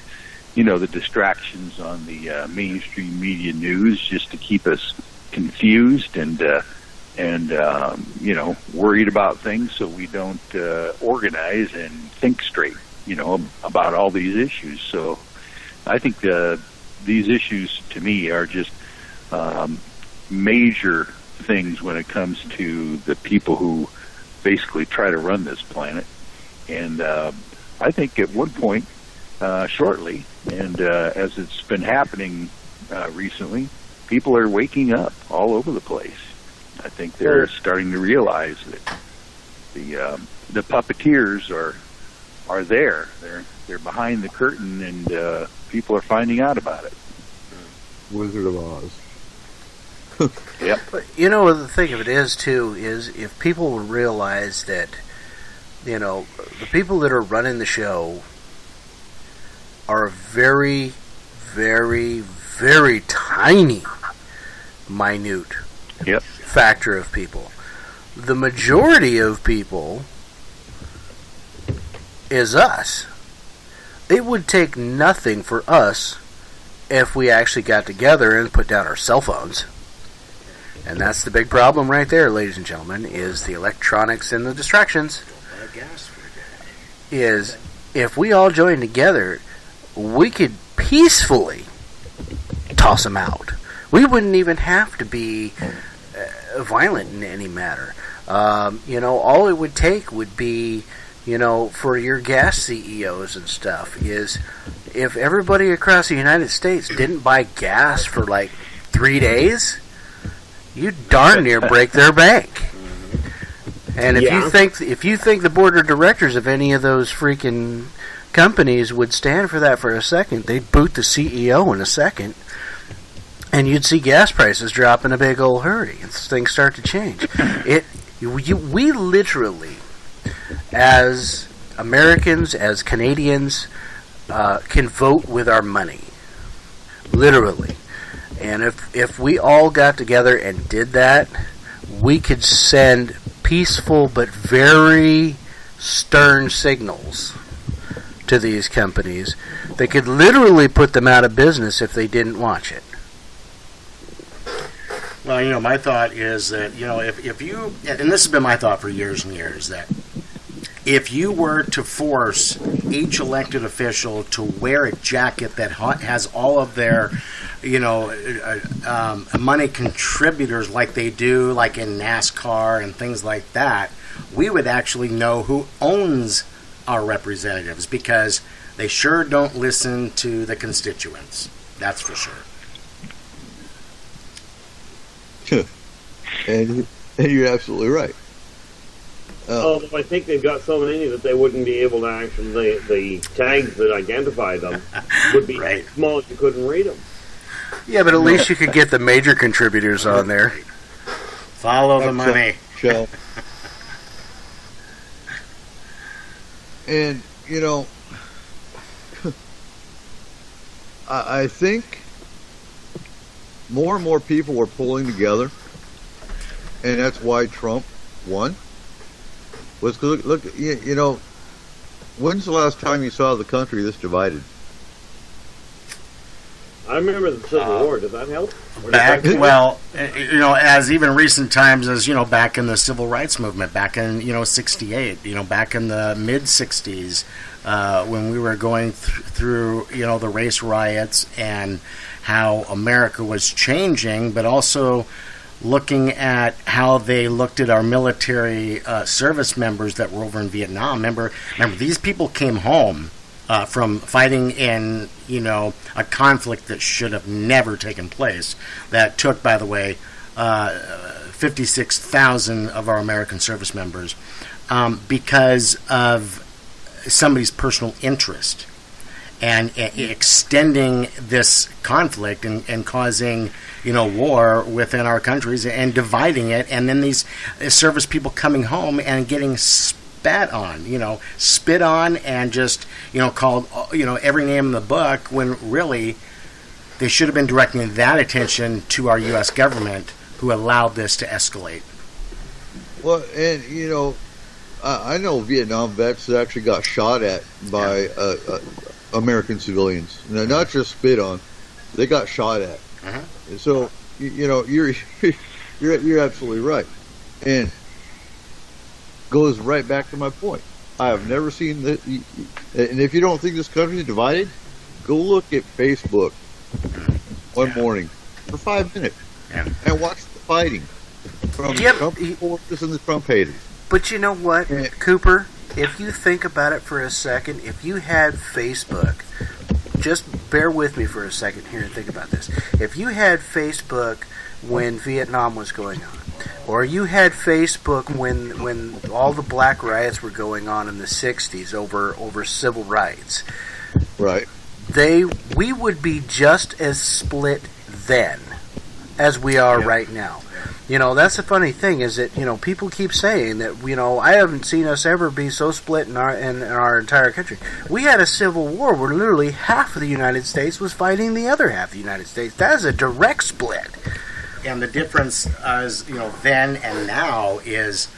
F: the distractions on the mainstream media news, just to keep us confused and and worried about things, so we don't organize and think straight, about all these issues. So I think these issues, to me, are just major things when it comes to the people who basically try to run this planet. And I think at one point, shortly, and as it's been happening recently, people are waking up all over the place. I think they're starting to realize that the puppeteers are there. They're behind the curtain, and people are finding out about it.
D: Wizard of Oz.
F: Yep.
H: But the thing of it is too is if people would realize that the people that are running the show are a very, very, very tiny, minute factor of people. The majority of people is us. It would take nothing for us if we actually got together and put down our cell phones. And that's the big problem right there, ladies and gentlemen, is the electronics and the distractions. Is if we all join together, we could peacefully toss them out. We wouldn't even have to be violent in any matter. All it would take would be, for your gas CEOs and stuff, is if everybody across the United States didn't buy gas for like 3 days, you darn near break their bank. And if you think the board of directors of any of those freaking companies would stand for that for a second, they'd boot the CEO in a second, and you'd see gas prices drop in a big old hurry, and things start to change. We literally, as Americans, as Canadians, can vote with our money, literally. And if we all got together and did that, we could send peaceful but very stern signals to these companies. They could literally put them out of business if they didn't watch it.
G: Well, my thought is that, if you, and this has been my thought for years and years, that if you were to force each elected official to wear a jacket that has all of their, money contributors like they do, like in NASCAR and things like that, we would actually know who owns our representatives, because they sure don't listen to the constituents. That's for sure.
D: And you're absolutely right.
E: Although I think they've got so many that they wouldn't be able to actually, the tags that identify them would be small, you couldn't read them.
H: Yeah, but at least you could get the major contributors on there.
G: Follow the money.
D: And, I think more and more people are pulling together, and that's why Trump won. Look, when's the last time you saw the country this divided?
E: I remember the Civil War. Did that help?
G: As even recent times as, back in the Civil Rights Movement, back in, 68, back in the mid-60s, when we were going through, the race riots and how America was changing, but also looking at how they looked at our military service members that were over in Vietnam. Remember, these people came home from fighting in, a conflict that should have never taken place. That took, by the way, 56,000 of our American service members because of somebody's personal interest and extending this conflict and causing, war within our countries and dividing it, and then these service people coming home and getting spit on and just, called, every name in the book, when really they should have been directing that attention to our U.S. government, who allowed this to escalate.
D: Well, and, I know Vietnam vets that actually got shot at by American civilians. Now, not just spit on, they got shot at. So, you're absolutely right. And goes right back to my point. I have never seen that. And if you don't think this country is divided, go look at Facebook one morning for 5 minutes and watch the fighting from the Trump supporters and the Trump haters.
H: But you know what, Cooper? If you think about it for a second, if you had Facebook, just bear with me for a second here and think about this. If you had Facebook when Vietnam was going on, or you had Facebook when all the black riots were going on in the 60s over civil rights,
D: right?
H: We would be just as split then as we are right now. You know, that's the funny thing is that, you know, people keep saying that, you know, I haven't seen us ever be so split in our entire country. We had a civil war where literally half of the United States was fighting the other half of the United States. That is a direct split.
G: And the difference is, you know, then and now is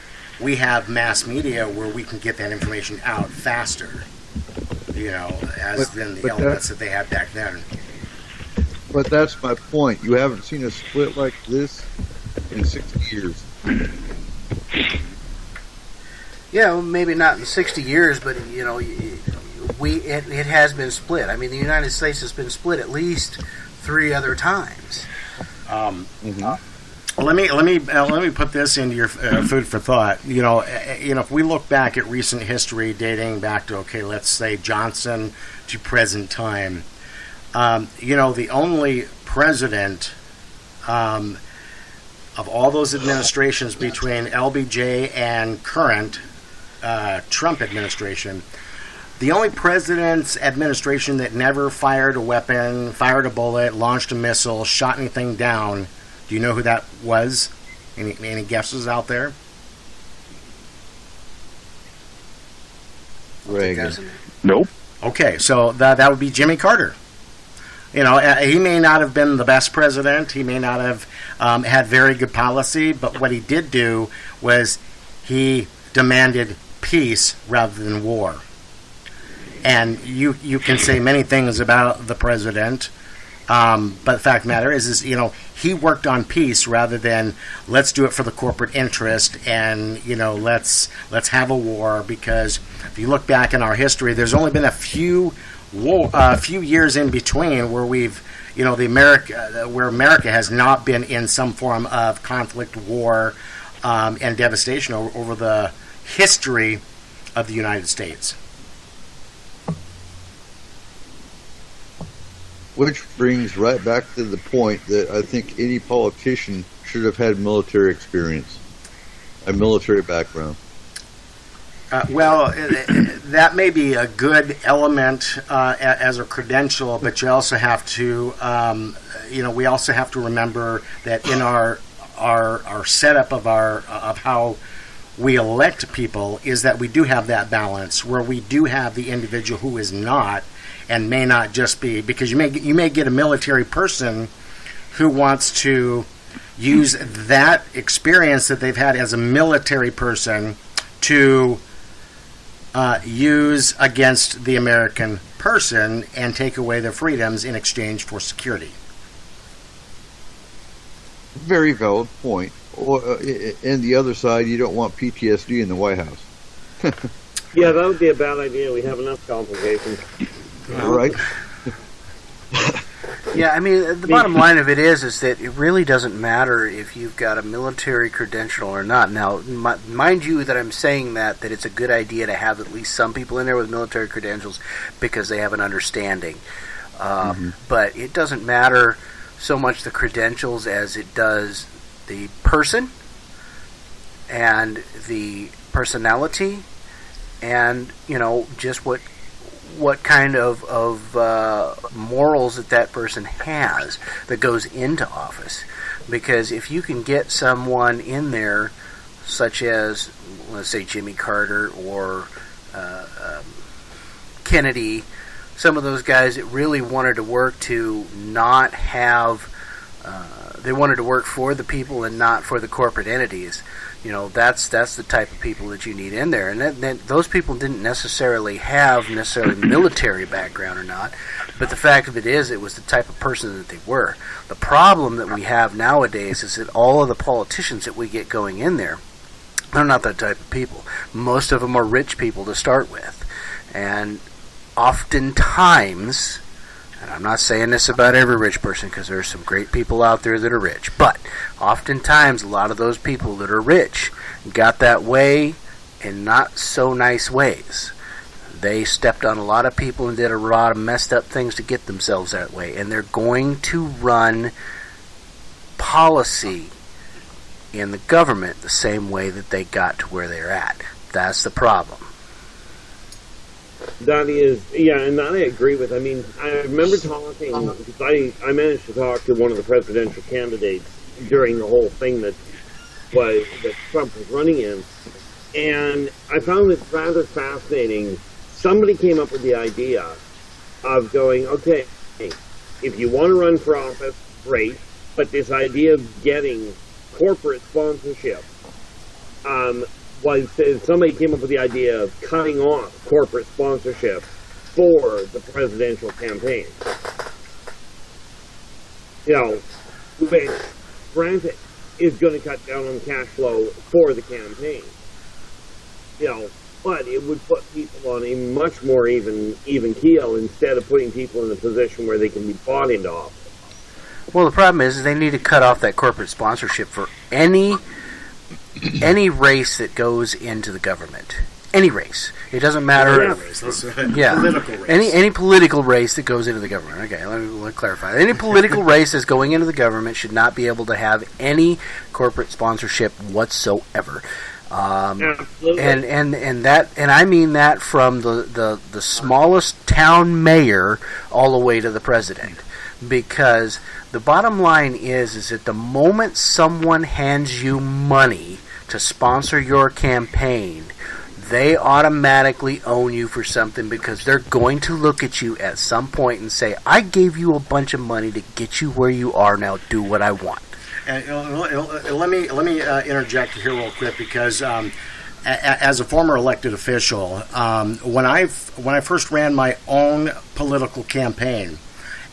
G: we have mass media where we can get that information out faster, you know, than the elements that they had back then.
D: But that's my point. You haven't seen a split like this in 60 years.
H: Yeah, well, maybe not in 60 years, but, you know, it has been split. I mean, the United States has been split at least 3 other times.
G: Let me put this into your food for thought. You know, if we look back at recent history dating back to, let's say Johnson to present time, you know, the only president of all those administrations between LBJ and current Trump administration, the only president's administration that never fired a weapon, fired a bullet, launched a missile, shot anything down, do you know who that was? Any guesses out there?
D: Reagan.
F: Nope.
G: Okay, so that would be Jimmy Carter. You know, he may not have been the best president. He may not have had very good policy, but what he did do was he demanded peace rather than war. And you can say many things about the president, but the fact of the matter is, you know, he worked on peace rather than let's do it for the corporate interest and, you know, let's have a war. Because if you look back in our history, there's only been a few years in between where we've, you know, where America has not been in some form of conflict, war, and devastation over the history of the United States.
D: Which brings right back to the point that I think any politician should have had military experience, a military background.
G: Well, that may be a good element as a credential, but you also have to, you know, we also have to remember that in our setup of how we elect people is that we do have that balance where we do have the individual who is not and may not just be, because you may get a military person who wants to use that experience that they've had as a military person to use against the American person and take away their freedoms in exchange for security.
D: Very valid point. And the other side, you don't want PTSD in the White House.
E: Yeah, that would be a bad idea. We have enough complications.
D: Right.
H: Yeah, I mean, the bottom line of it is that it really doesn't matter if you've got a military credential or not. Now, mind you that I'm saying that it's a good idea to have at least some people in there with military credentials because they have an understanding. But it doesn't matter so much the credentials as it does the person and the personality and, you know, just what kind of morals that person has that goes into office. Because if you can get someone in there, such as, let's say, Jimmy Carter or Kennedy, some of those guys that really wanted to work to not have, they wanted to work for the people and not for the corporate entities. You know, that's the type of people that you need in there. And those people didn't necessarily have military background or not, but the fact of it is it was the type of person that they were. The problem that we have nowadays is that all of the politicians that we get going in there, They're not that type of people. Most of them are rich people to start with. And oftentimes, and I'm not saying this about every rich person because there's some great people out there that are rich, but oftentimes a lot of those people that are rich got that way in not so nice ways. They stepped on a lot of people and did a lot of messed up things to get themselves that way. And they're going to run policy in the government the same way that they got to where they're at. That's the problem.
E: That is, yeah, and that I agree with. I mean, I remember talking, because I managed to talk to one of the presidential candidates during the whole thing that Trump was running in, and I found it rather fascinating. Somebody came up with the idea of going, okay, if you want to run for office, great, but this idea of getting corporate sponsorship was somebody came up with the idea of cutting off corporate sponsorship for the presidential campaign. You know, which, granted, is going to cut down on cash flow for the campaign. You know, but it would put people on a much more even keel instead of putting people in a position where they can be bought into office.
H: Well, the problem is they need to cut off that corporate sponsorship for any race that goes into the government. Any race. It doesn't matter. Yeah.
G: Political race.
H: Any political race that goes into the government. Okay, let me clarify. Any political race that's going into the government should not be able to have any corporate sponsorship whatsoever.
E: Absolutely.
H: And I mean that from the smallest town mayor all the way to the president. Because the bottom line is that the moment someone hands you money to sponsor your campaign, they automatically own you for something, because they're going to look at you at some point and say, I gave you a bunch of money to get you where you are, now do what I want.
G: And let me interject here real quick, because as a former elected official, when I first ran my own political campaign,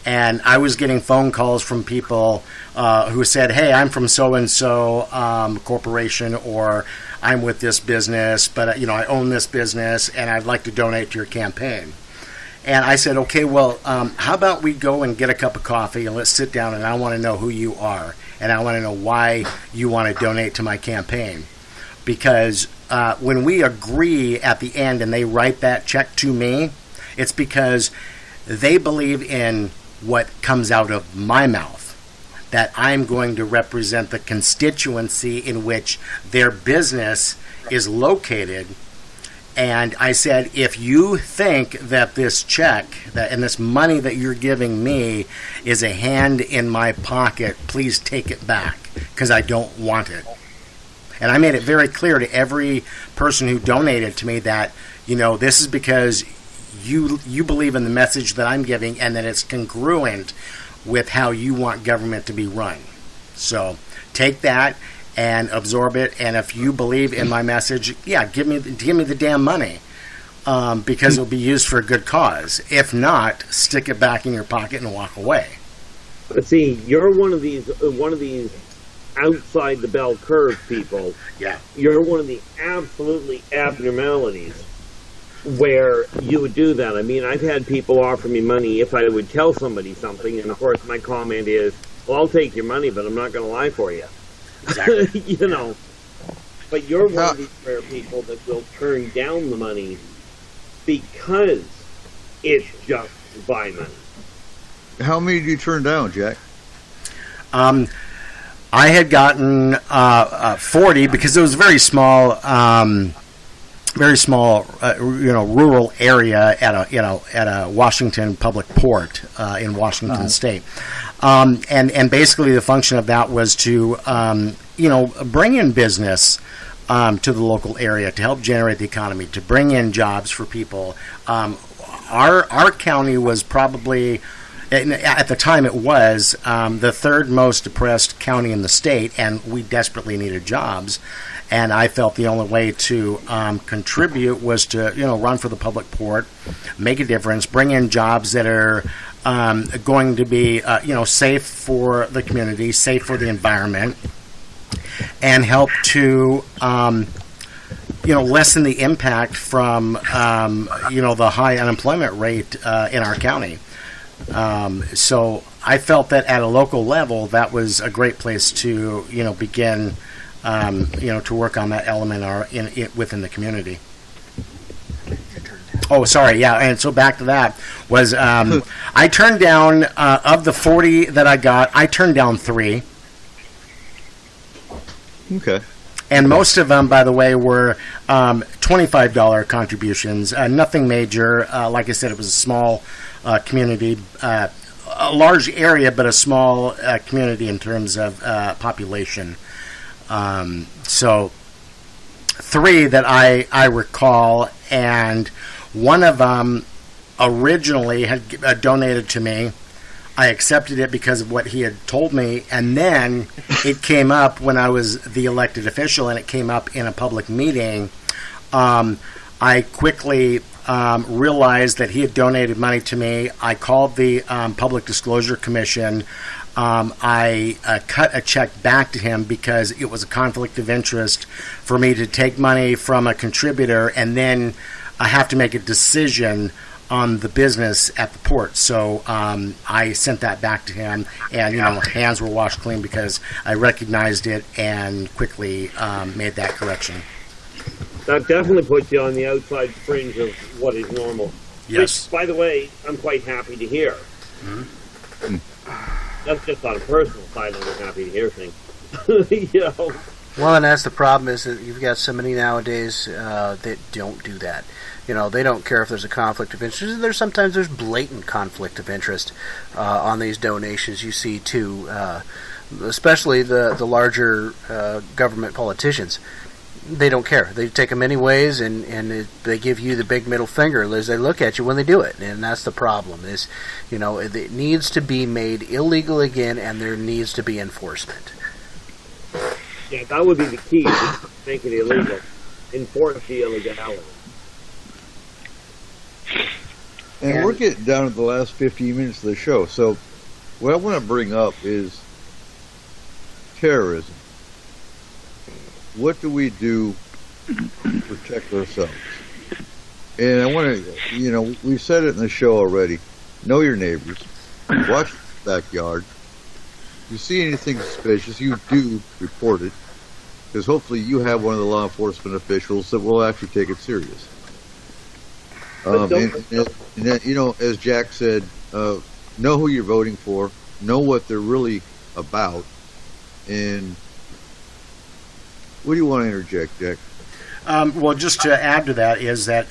G: and I was getting phone calls from people who said, hey, I'm from so-and-so corporation, or I'm with this business, but I own this business, and I'd like to donate to your campaign. And I said, okay, well, how about we go and get a cup of coffee, and let's sit down, and I want to know who you are, and I want to know why you want to donate to my campaign. Because when we agree at the end and they write that check to me, it's because they believe in what comes out of my mouth, that I'm going to represent the constituency in which their business is located. And I said, if you think that this check and this money that you're giving me is a hand in my pocket, please take it back, because I don't want it. And I made it very clear to every person who donated to me that, this is because you believe in the message that I'm giving, and that it's congruent with how you want government to be run. So take that and absorb it, and if you believe in my message, give me the damn money, because it'll be used for a good cause. If not, stick it back in your pocket and walk away.
E: But see, you're one of these outside the bell curve people.
G: Yeah.
E: You're one of the absolutely abnormalities where you would do that. I mean, I've had people offer me money if I would tell somebody something, and of course my comment is, well, I'll take your money, but I'm not going to lie for you.
G: Exactly.
E: But you're one of these rare people that will turn down the money because it's just to buy money. How
D: many did you turn down, Jack?
G: I had gotten 40, because it was a very small, rural area at a Washington public port in Washington State. And basically the function of that was to, bring in business to the local area, to help generate the economy, to bring in jobs for people. Our county was probably, at the time it was, the third most depressed county in the state, and we desperately needed jobs. And I felt the only way to contribute was to, run for the public port, make a difference, bring in jobs that are going to be, safe for the community, safe for the environment, and help to lessen the impact from, the high unemployment rate in our county. So I felt that at a local level, that was a great place to, begin, to work on that element within the community. Oh, sorry, yeah, and so back to that was I turned down, of the 40 that I got, I turned down 3.
D: Okay.
G: And most of them, by the way, were $25 contributions, nothing major. Like I said, it was a small community, a large area, but a small community in terms of population. So 3 that I recall, and one of them originally had donated to me. I accepted it because of what he had told me, and then it came up when I was the elected official, and it came up in a public meeting. I quickly realized that he had donated money to me. I called the Public Disclosure Commission. I cut a check back to him because it was a conflict of interest for me to take money from a contributor and then I have to make a decision on the business at the port. So I sent that back to him, and hands were washed clean because I recognized it and quickly made that correction.
E: That definitely puts you on the outside fringe of what is normal.
G: Yes.
E: Which, by the way, I'm quite happy to hear.
G: Mm-hmm.
E: That's just on a personal side. I'm happy to hear things.
H: Well, and that's the problem, is that you've got so many nowadays that don't do that. They don't care if there's a conflict of interest. Sometimes there's blatant conflict of interest on these donations you see too, especially the larger government politicians. They don't care. They take them anyways, and they give you the big middle finger as they look at you when they do it. And that's the problem. Is it needs to be made illegal again, and there needs to be enforcement.
E: Yeah, that would be the key. Make it illegal. Enforce the illegality.
D: And we're getting down to the last 15 minutes of the show. So what I want to bring up is terrorism. What do we do to protect ourselves? And I want to, we've said it in the show already. Know your neighbors. Watch the backyard. If you see anything suspicious, you do report it. Because hopefully you have one of the law enforcement officials that will actually take it serious. And then, as Jack said, know who you're voting for, know what they're really about, and what do you want to interject, Jack?
G: Well, just to add to that is that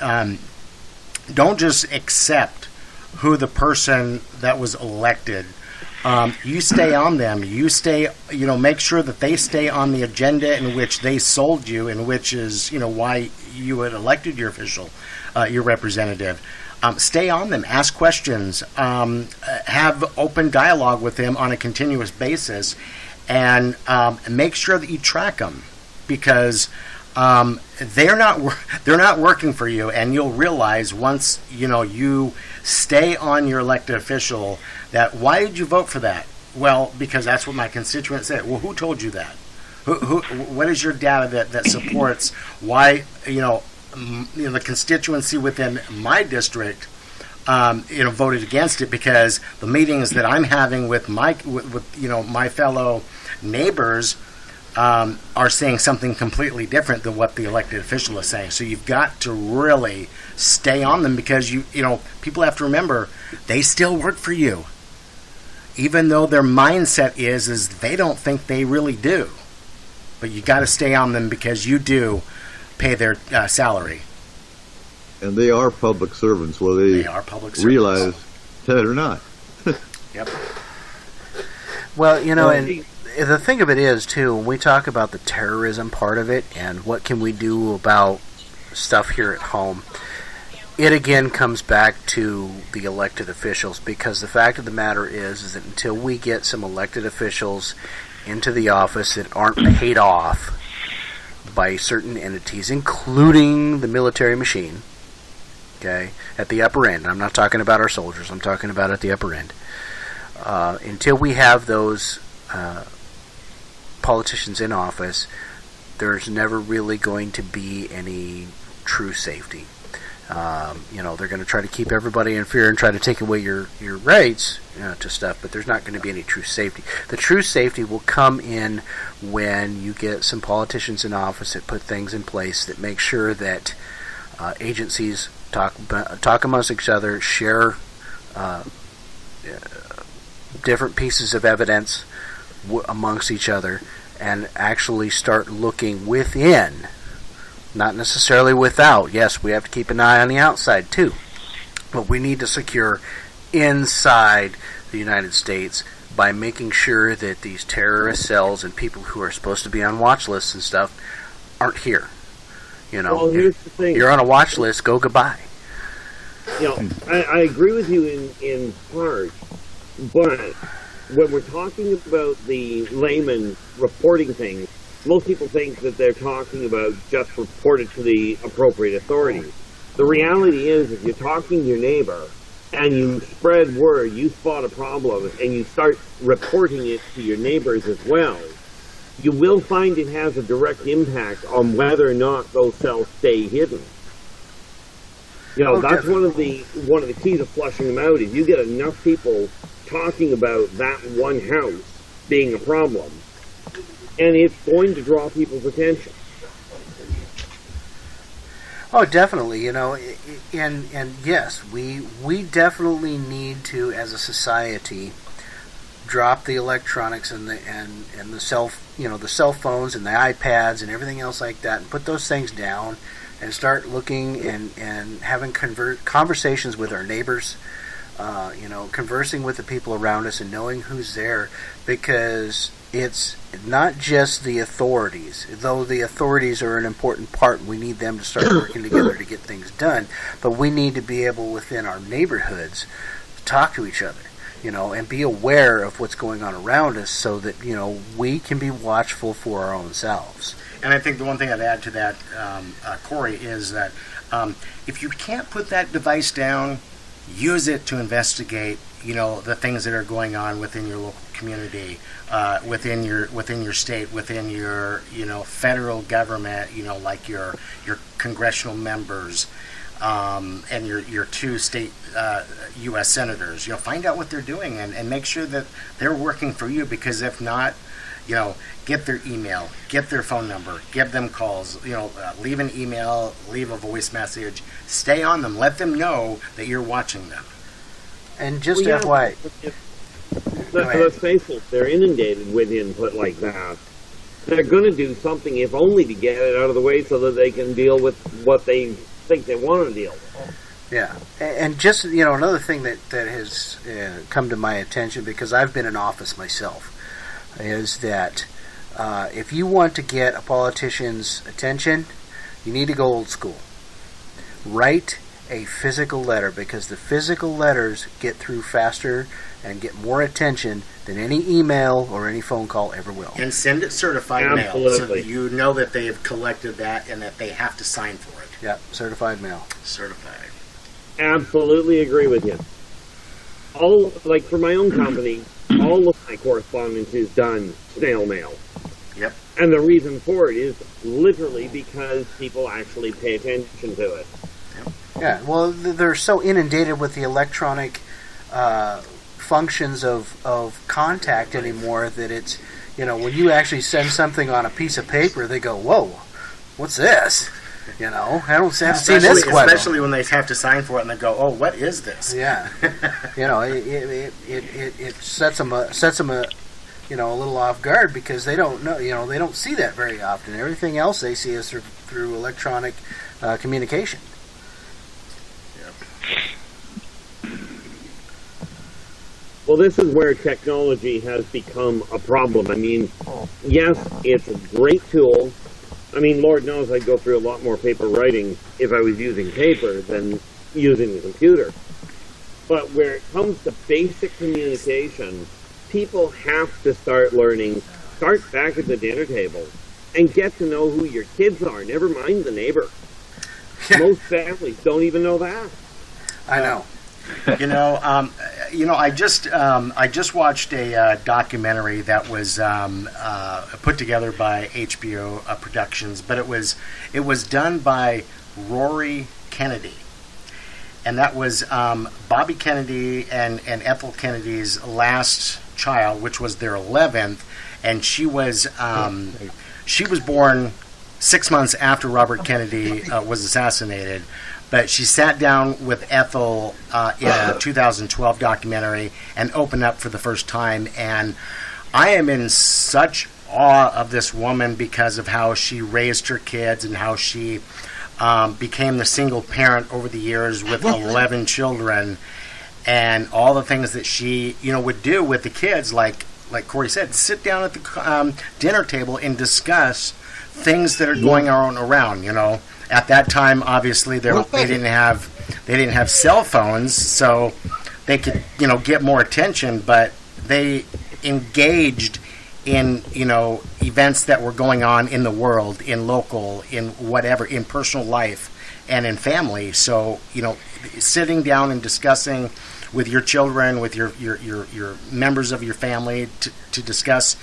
G: don't just accept who the person that was elected. You stay on them. You stay, make sure that they stay on the agenda in which they sold you, and which is, why you had elected your official, your representative. Stay on them. Ask questions. Have open dialogue with them on a continuous basis, and make sure that you track them, because they're not working for you, and you'll realize once you stay on your elected official that why did you vote for that? Well, because that's what my constituents said. Well, who told you that? What is your data that supports why the constituency within my district voted against it? Because the meetings that I'm having with my my fellow neighbors are saying something completely different than what the elected official is saying. So you've got to really stay on them, because people have to remember they still work for you, even though their mindset is they don't think they really do. But you got to stay on them because you do pay their salary.
D: And they are public servants, whether they
G: are public servants.
D: Realize that or not.
G: Yep.
H: Well, and the thing of it is, too, when we talk about the terrorism part of it and what can we do about stuff here at home, it again comes back to the elected officials, because the fact of the matter is that until we get some elected officials into the office that aren't paid off by certain entities, including the military machine, okay, at the upper end, I'm not talking about our soldiers, I'm talking about at the upper end, until we have those politicians in office, there's never really going to be any true safety. They're going to try to keep everybody in fear and try to take away your rights to stuff, but there's not going to be any true safety. The true safety will come in when you get some politicians in office that put things in place that make sure that agencies talk amongst each other, share different pieces of evidence amongst each other, and actually start looking within. Not necessarily without. Yes, we have to keep an eye on the outside too. But we need to secure inside the United States by making sure that these terrorist cells and people who are supposed to be on watch lists and stuff aren't here.
E: Well, here's the thing.
H: You're on a watch list, go goodbye.
E: I agree with you in part, but when we're talking about the layman reporting things, most people think that they're talking about just report it to the appropriate authorities. The reality is, if you're talking to your neighbor and you spread word, you spot a problem, and you start reporting it to your neighbors as well, you will find it has a direct impact on whether or not those cells stay hidden. That's one of the keys of flushing them out. Is you get enough people talking about that one house being a problem, and it's going to draw people's attention.
H: Oh, definitely. And yes, we definitely need to, as a society, drop the electronics and the cell phones and the iPads and everything else like that, and put those things down and start looking and having conversations with our neighbors. Conversing with the people around us and knowing who's there, because it's not just the authorities, though the authorities are an important part. We need them to start working together to get things done, but we need to be able within our neighborhoods to talk to each other, and be aware of what's going on around us so that, we can be watchful for our own selves.
G: And I think the one thing I'd add to that, Corey, is that if you can't put that device down, use it to investigate, the things that are going on within your local community, within your state, within your, federal government, like your congressional members, and your two state U.S. senators. Find out what they're doing and make sure that they're working for you, because if not, get their email, get their phone number, give them calls, leave an email, leave a voice message, stay on them, let them know that you're watching them.
H: And just FYI,
E: let's face it, they're inundated with input like that. They're going to do something, if only to get it out of the way so that they can deal with what they think they want to deal with.
H: Yeah, and just, another thing that has come to my attention, because I've been in office myself, is that if you want to get a politician's attention, you need to go old school. Write a physical letter, because the physical letters get through faster and get more attention than any email or any phone call ever will.
G: And send it certified mail, so that you know that they have collected that and that they have to sign for it.
H: Yep, certified mail.
G: Certified.
E: Absolutely agree with you. For my own company, all of my correspondence is done snail mail.
G: Yep.
E: And the reason for it is literally because people actually pay attention to it.
H: Yeah, well, they're so inundated with the electronic functions of contact anymore that it's, when you actually send something on a piece of paper, they go, whoa, what's this? I haven't seen this quite.
G: Especially when they have to sign for it and they go, oh, what is this?
H: Yeah. It sets them a little off guard, because they don't know, they don't see that very often. Everything else they see is through electronic communication.
E: Well, this is where technology has become a problem. I mean, yes, it's a great tool. I mean, Lord knows I'd go through a lot more paper writing if I was using paper than using the computer. But where it comes to basic communication, people have to start learning, start back at the dinner table, and get to know who your kids are, never mind the neighbor. Most families don't even know that.
H: I know.
G: I just watched a documentary that was put together by HBO Productions, but it was done by Rory Kennedy, and that was Bobby Kennedy and Ethel Kennedy's last child, which was their 11th, and she was born 6 months after Robert Kennedy was assassinated. But she sat down with Ethel in a 2012 documentary and opened up for the first time. And I am in such awe of this woman because of how she raised her kids and how she became the single parent over the years with 11 children, and all the things that she would do with the kids, like Corey said, sit down at the dinner table and discuss things that are going on around. At that time, obviously, they didn't have cell phones, so they could get more attention. But they engaged in events that were going on in the world, in local, in whatever, in personal life, and in family. So sitting down and discussing with your children, with your members of your family, to discuss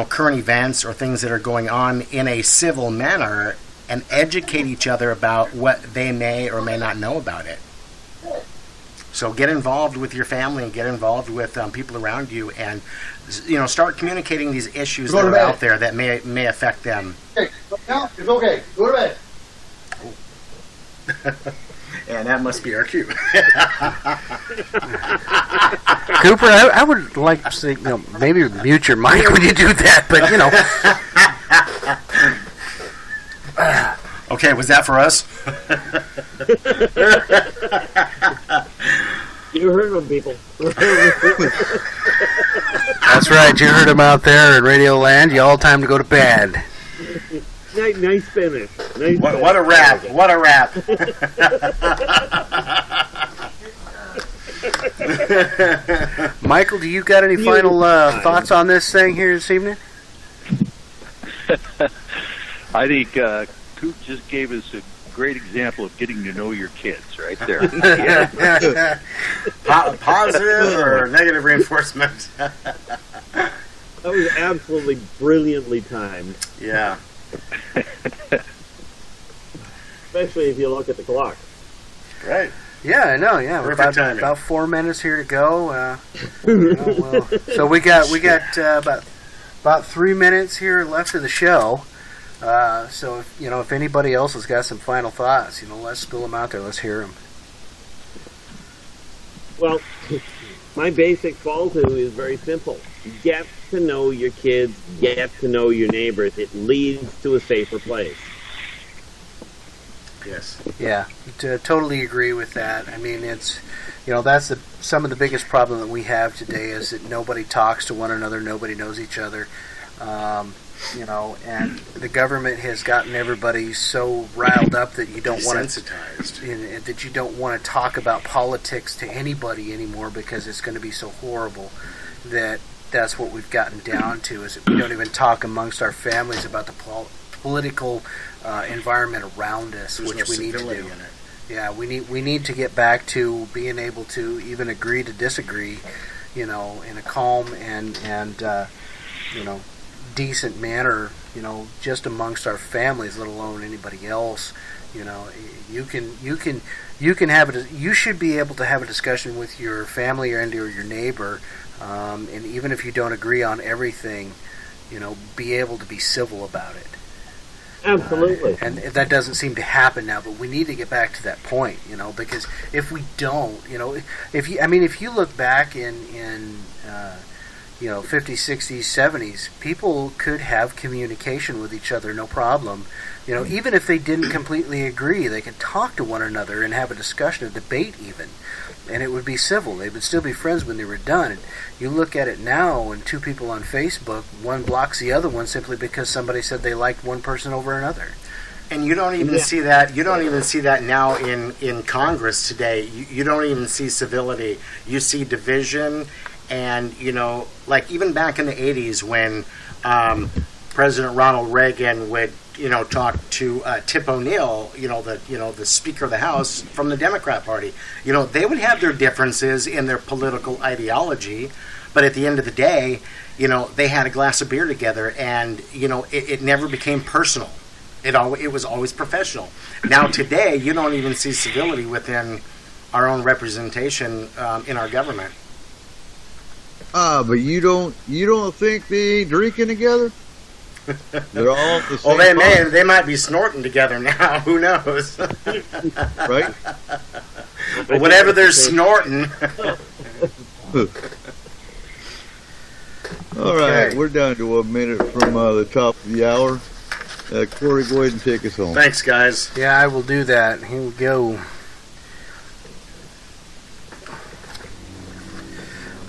G: current events or things that are going on in a civil manner, and educate each other about what they may or may not know about it. So get involved with your family and get involved with people around you, and start communicating these issues that are out there that may affect them.
R: Okay, now it's okay. Go to bed.
G: And that must be our cue.
H: Cooper, I would like to say, maybe mute your mic when you do that, but
G: Okay, was that for us?
E: You heard them, people.
H: That's right, you heard them out there in Radio Land. You all time to go to bed.
E: Nice finish.
G: What a rap. What a rap.
H: Michael, do you got any final thoughts on this thing here this evening?
F: I think Coop just gave us a great example of getting to know your kids right there.
G: Positive or negative reinforcement?
E: That was absolutely brilliantly timed.
G: Yeah.
E: Especially if you look at the clock.
G: Right.
H: Yeah, I know. Yeah, we're about 4 minutes here to go. So we got about 3 minutes here left of the show. So if anybody else has got some final thoughts, let's spill them out there. Let's hear them.
E: Well, my basic fall to is very simple. Get to know your kids. Get to know your neighbors. It leads to a safer place.
G: Yes.
H: Yeah, totally agree with that. I mean, it's that's some of the biggest problem that we have today is that nobody talks to one another. Nobody knows each other. And the government has gotten everybody so riled up that you don't want to that you don't want to talk about politics to anybody anymore because it's going to be so horrible. That's what we've gotten down to is that we don't even talk amongst our families about the political environment around us, which we need to do. Yeah, we need to get back to being able to even agree to disagree, in a calm and decent manner, just amongst our families, let alone anybody else. You should be able to have a discussion with your family or your neighbor, and even if you don't agree on everything, be able to be civil about it.
E: Absolutely.
H: And that doesn't seem to happen now, but we need to get back to that point, because if we don't, if you look back in 50s, 60s, 70s, people could have communication with each other, no problem. Even if they didn't completely agree, they could talk to one another and have a discussion, a debate even, and it would be civil. They would still be friends when they were done. And you look at it now, and two people on Facebook, one blocks the other one simply because somebody said they liked one person over another.
G: And you don't even see that. You don't even see that now in Congress today. You don't even see civility. You see division. And, like even back in the 80s when President Ronald Reagan would talked to Tip O'Neill, the Speaker of the House from the Democrat Party. They would have their differences in their political ideology, but at the end of the day, they had a glass of beer together, and it never became personal. It was always professional. Now today, you don't even see civility within our own representation in our government.
D: But you don't think they ain't drinking together? They're all the same.
G: Well, they might be snorting together now. Who knows?
D: Right?
G: But whatever they're snorting.
D: All right, we're down to 1 minute from the top of the hour. Corey, go ahead and take us home.
G: Thanks, guys.
C: Yeah, I will do that. Here we go.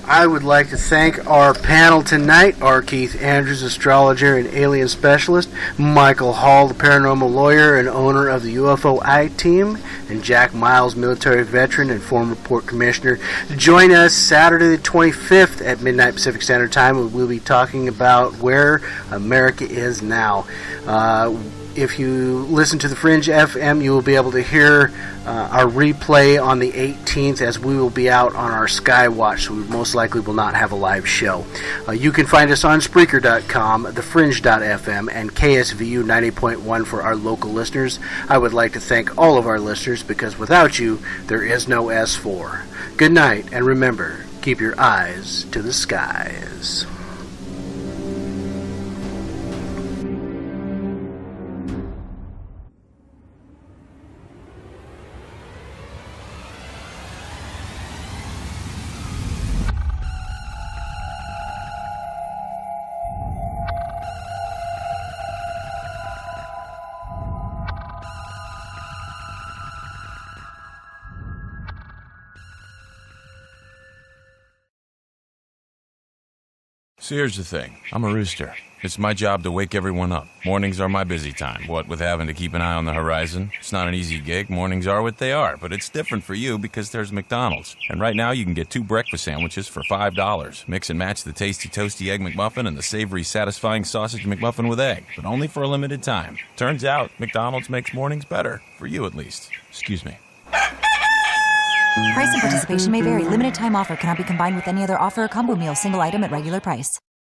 C: I would like to thank our panel tonight, R. Keith Andrews, astrologer and alien specialist, Michael Hall, the paranormal lawyer and owner of the UFO I-Team, and Jack Miles, military veteran and former port commissioner. Join us Saturday the 25th at midnight Pacific Standard Time. We'll be talking about where America is now. If you listen to the Fringe FM, you will be able to hear our replay on the 18th, as we will be out on our Sky Watch, so we most likely will not have a live show. You can find us on Spreaker.com, thefringe.fm, and KSVU 90.1 for our local listeners. I would like to thank all of our listeners, because without you, there is no S4. Good night, and remember, keep your eyes to the skies.
A: So here's the thing. I'm a rooster. It's my job to wake everyone up. Mornings are my busy time. What with having to keep an eye on the horizon? It's not an easy gig. Mornings are what they are. But it's different for you because there's McDonald's. And right now you can get 2 breakfast sandwiches for $5. Mix and match the tasty toasty egg McMuffin and the savory satisfying sausage McMuffin with egg. But only for a limited time. Turns out McDonald's makes mornings better. For you at least. Excuse me.
B: Price and participation may vary. Limited time offer cannot be combined with any other offer or combo meal. Single item at regular price.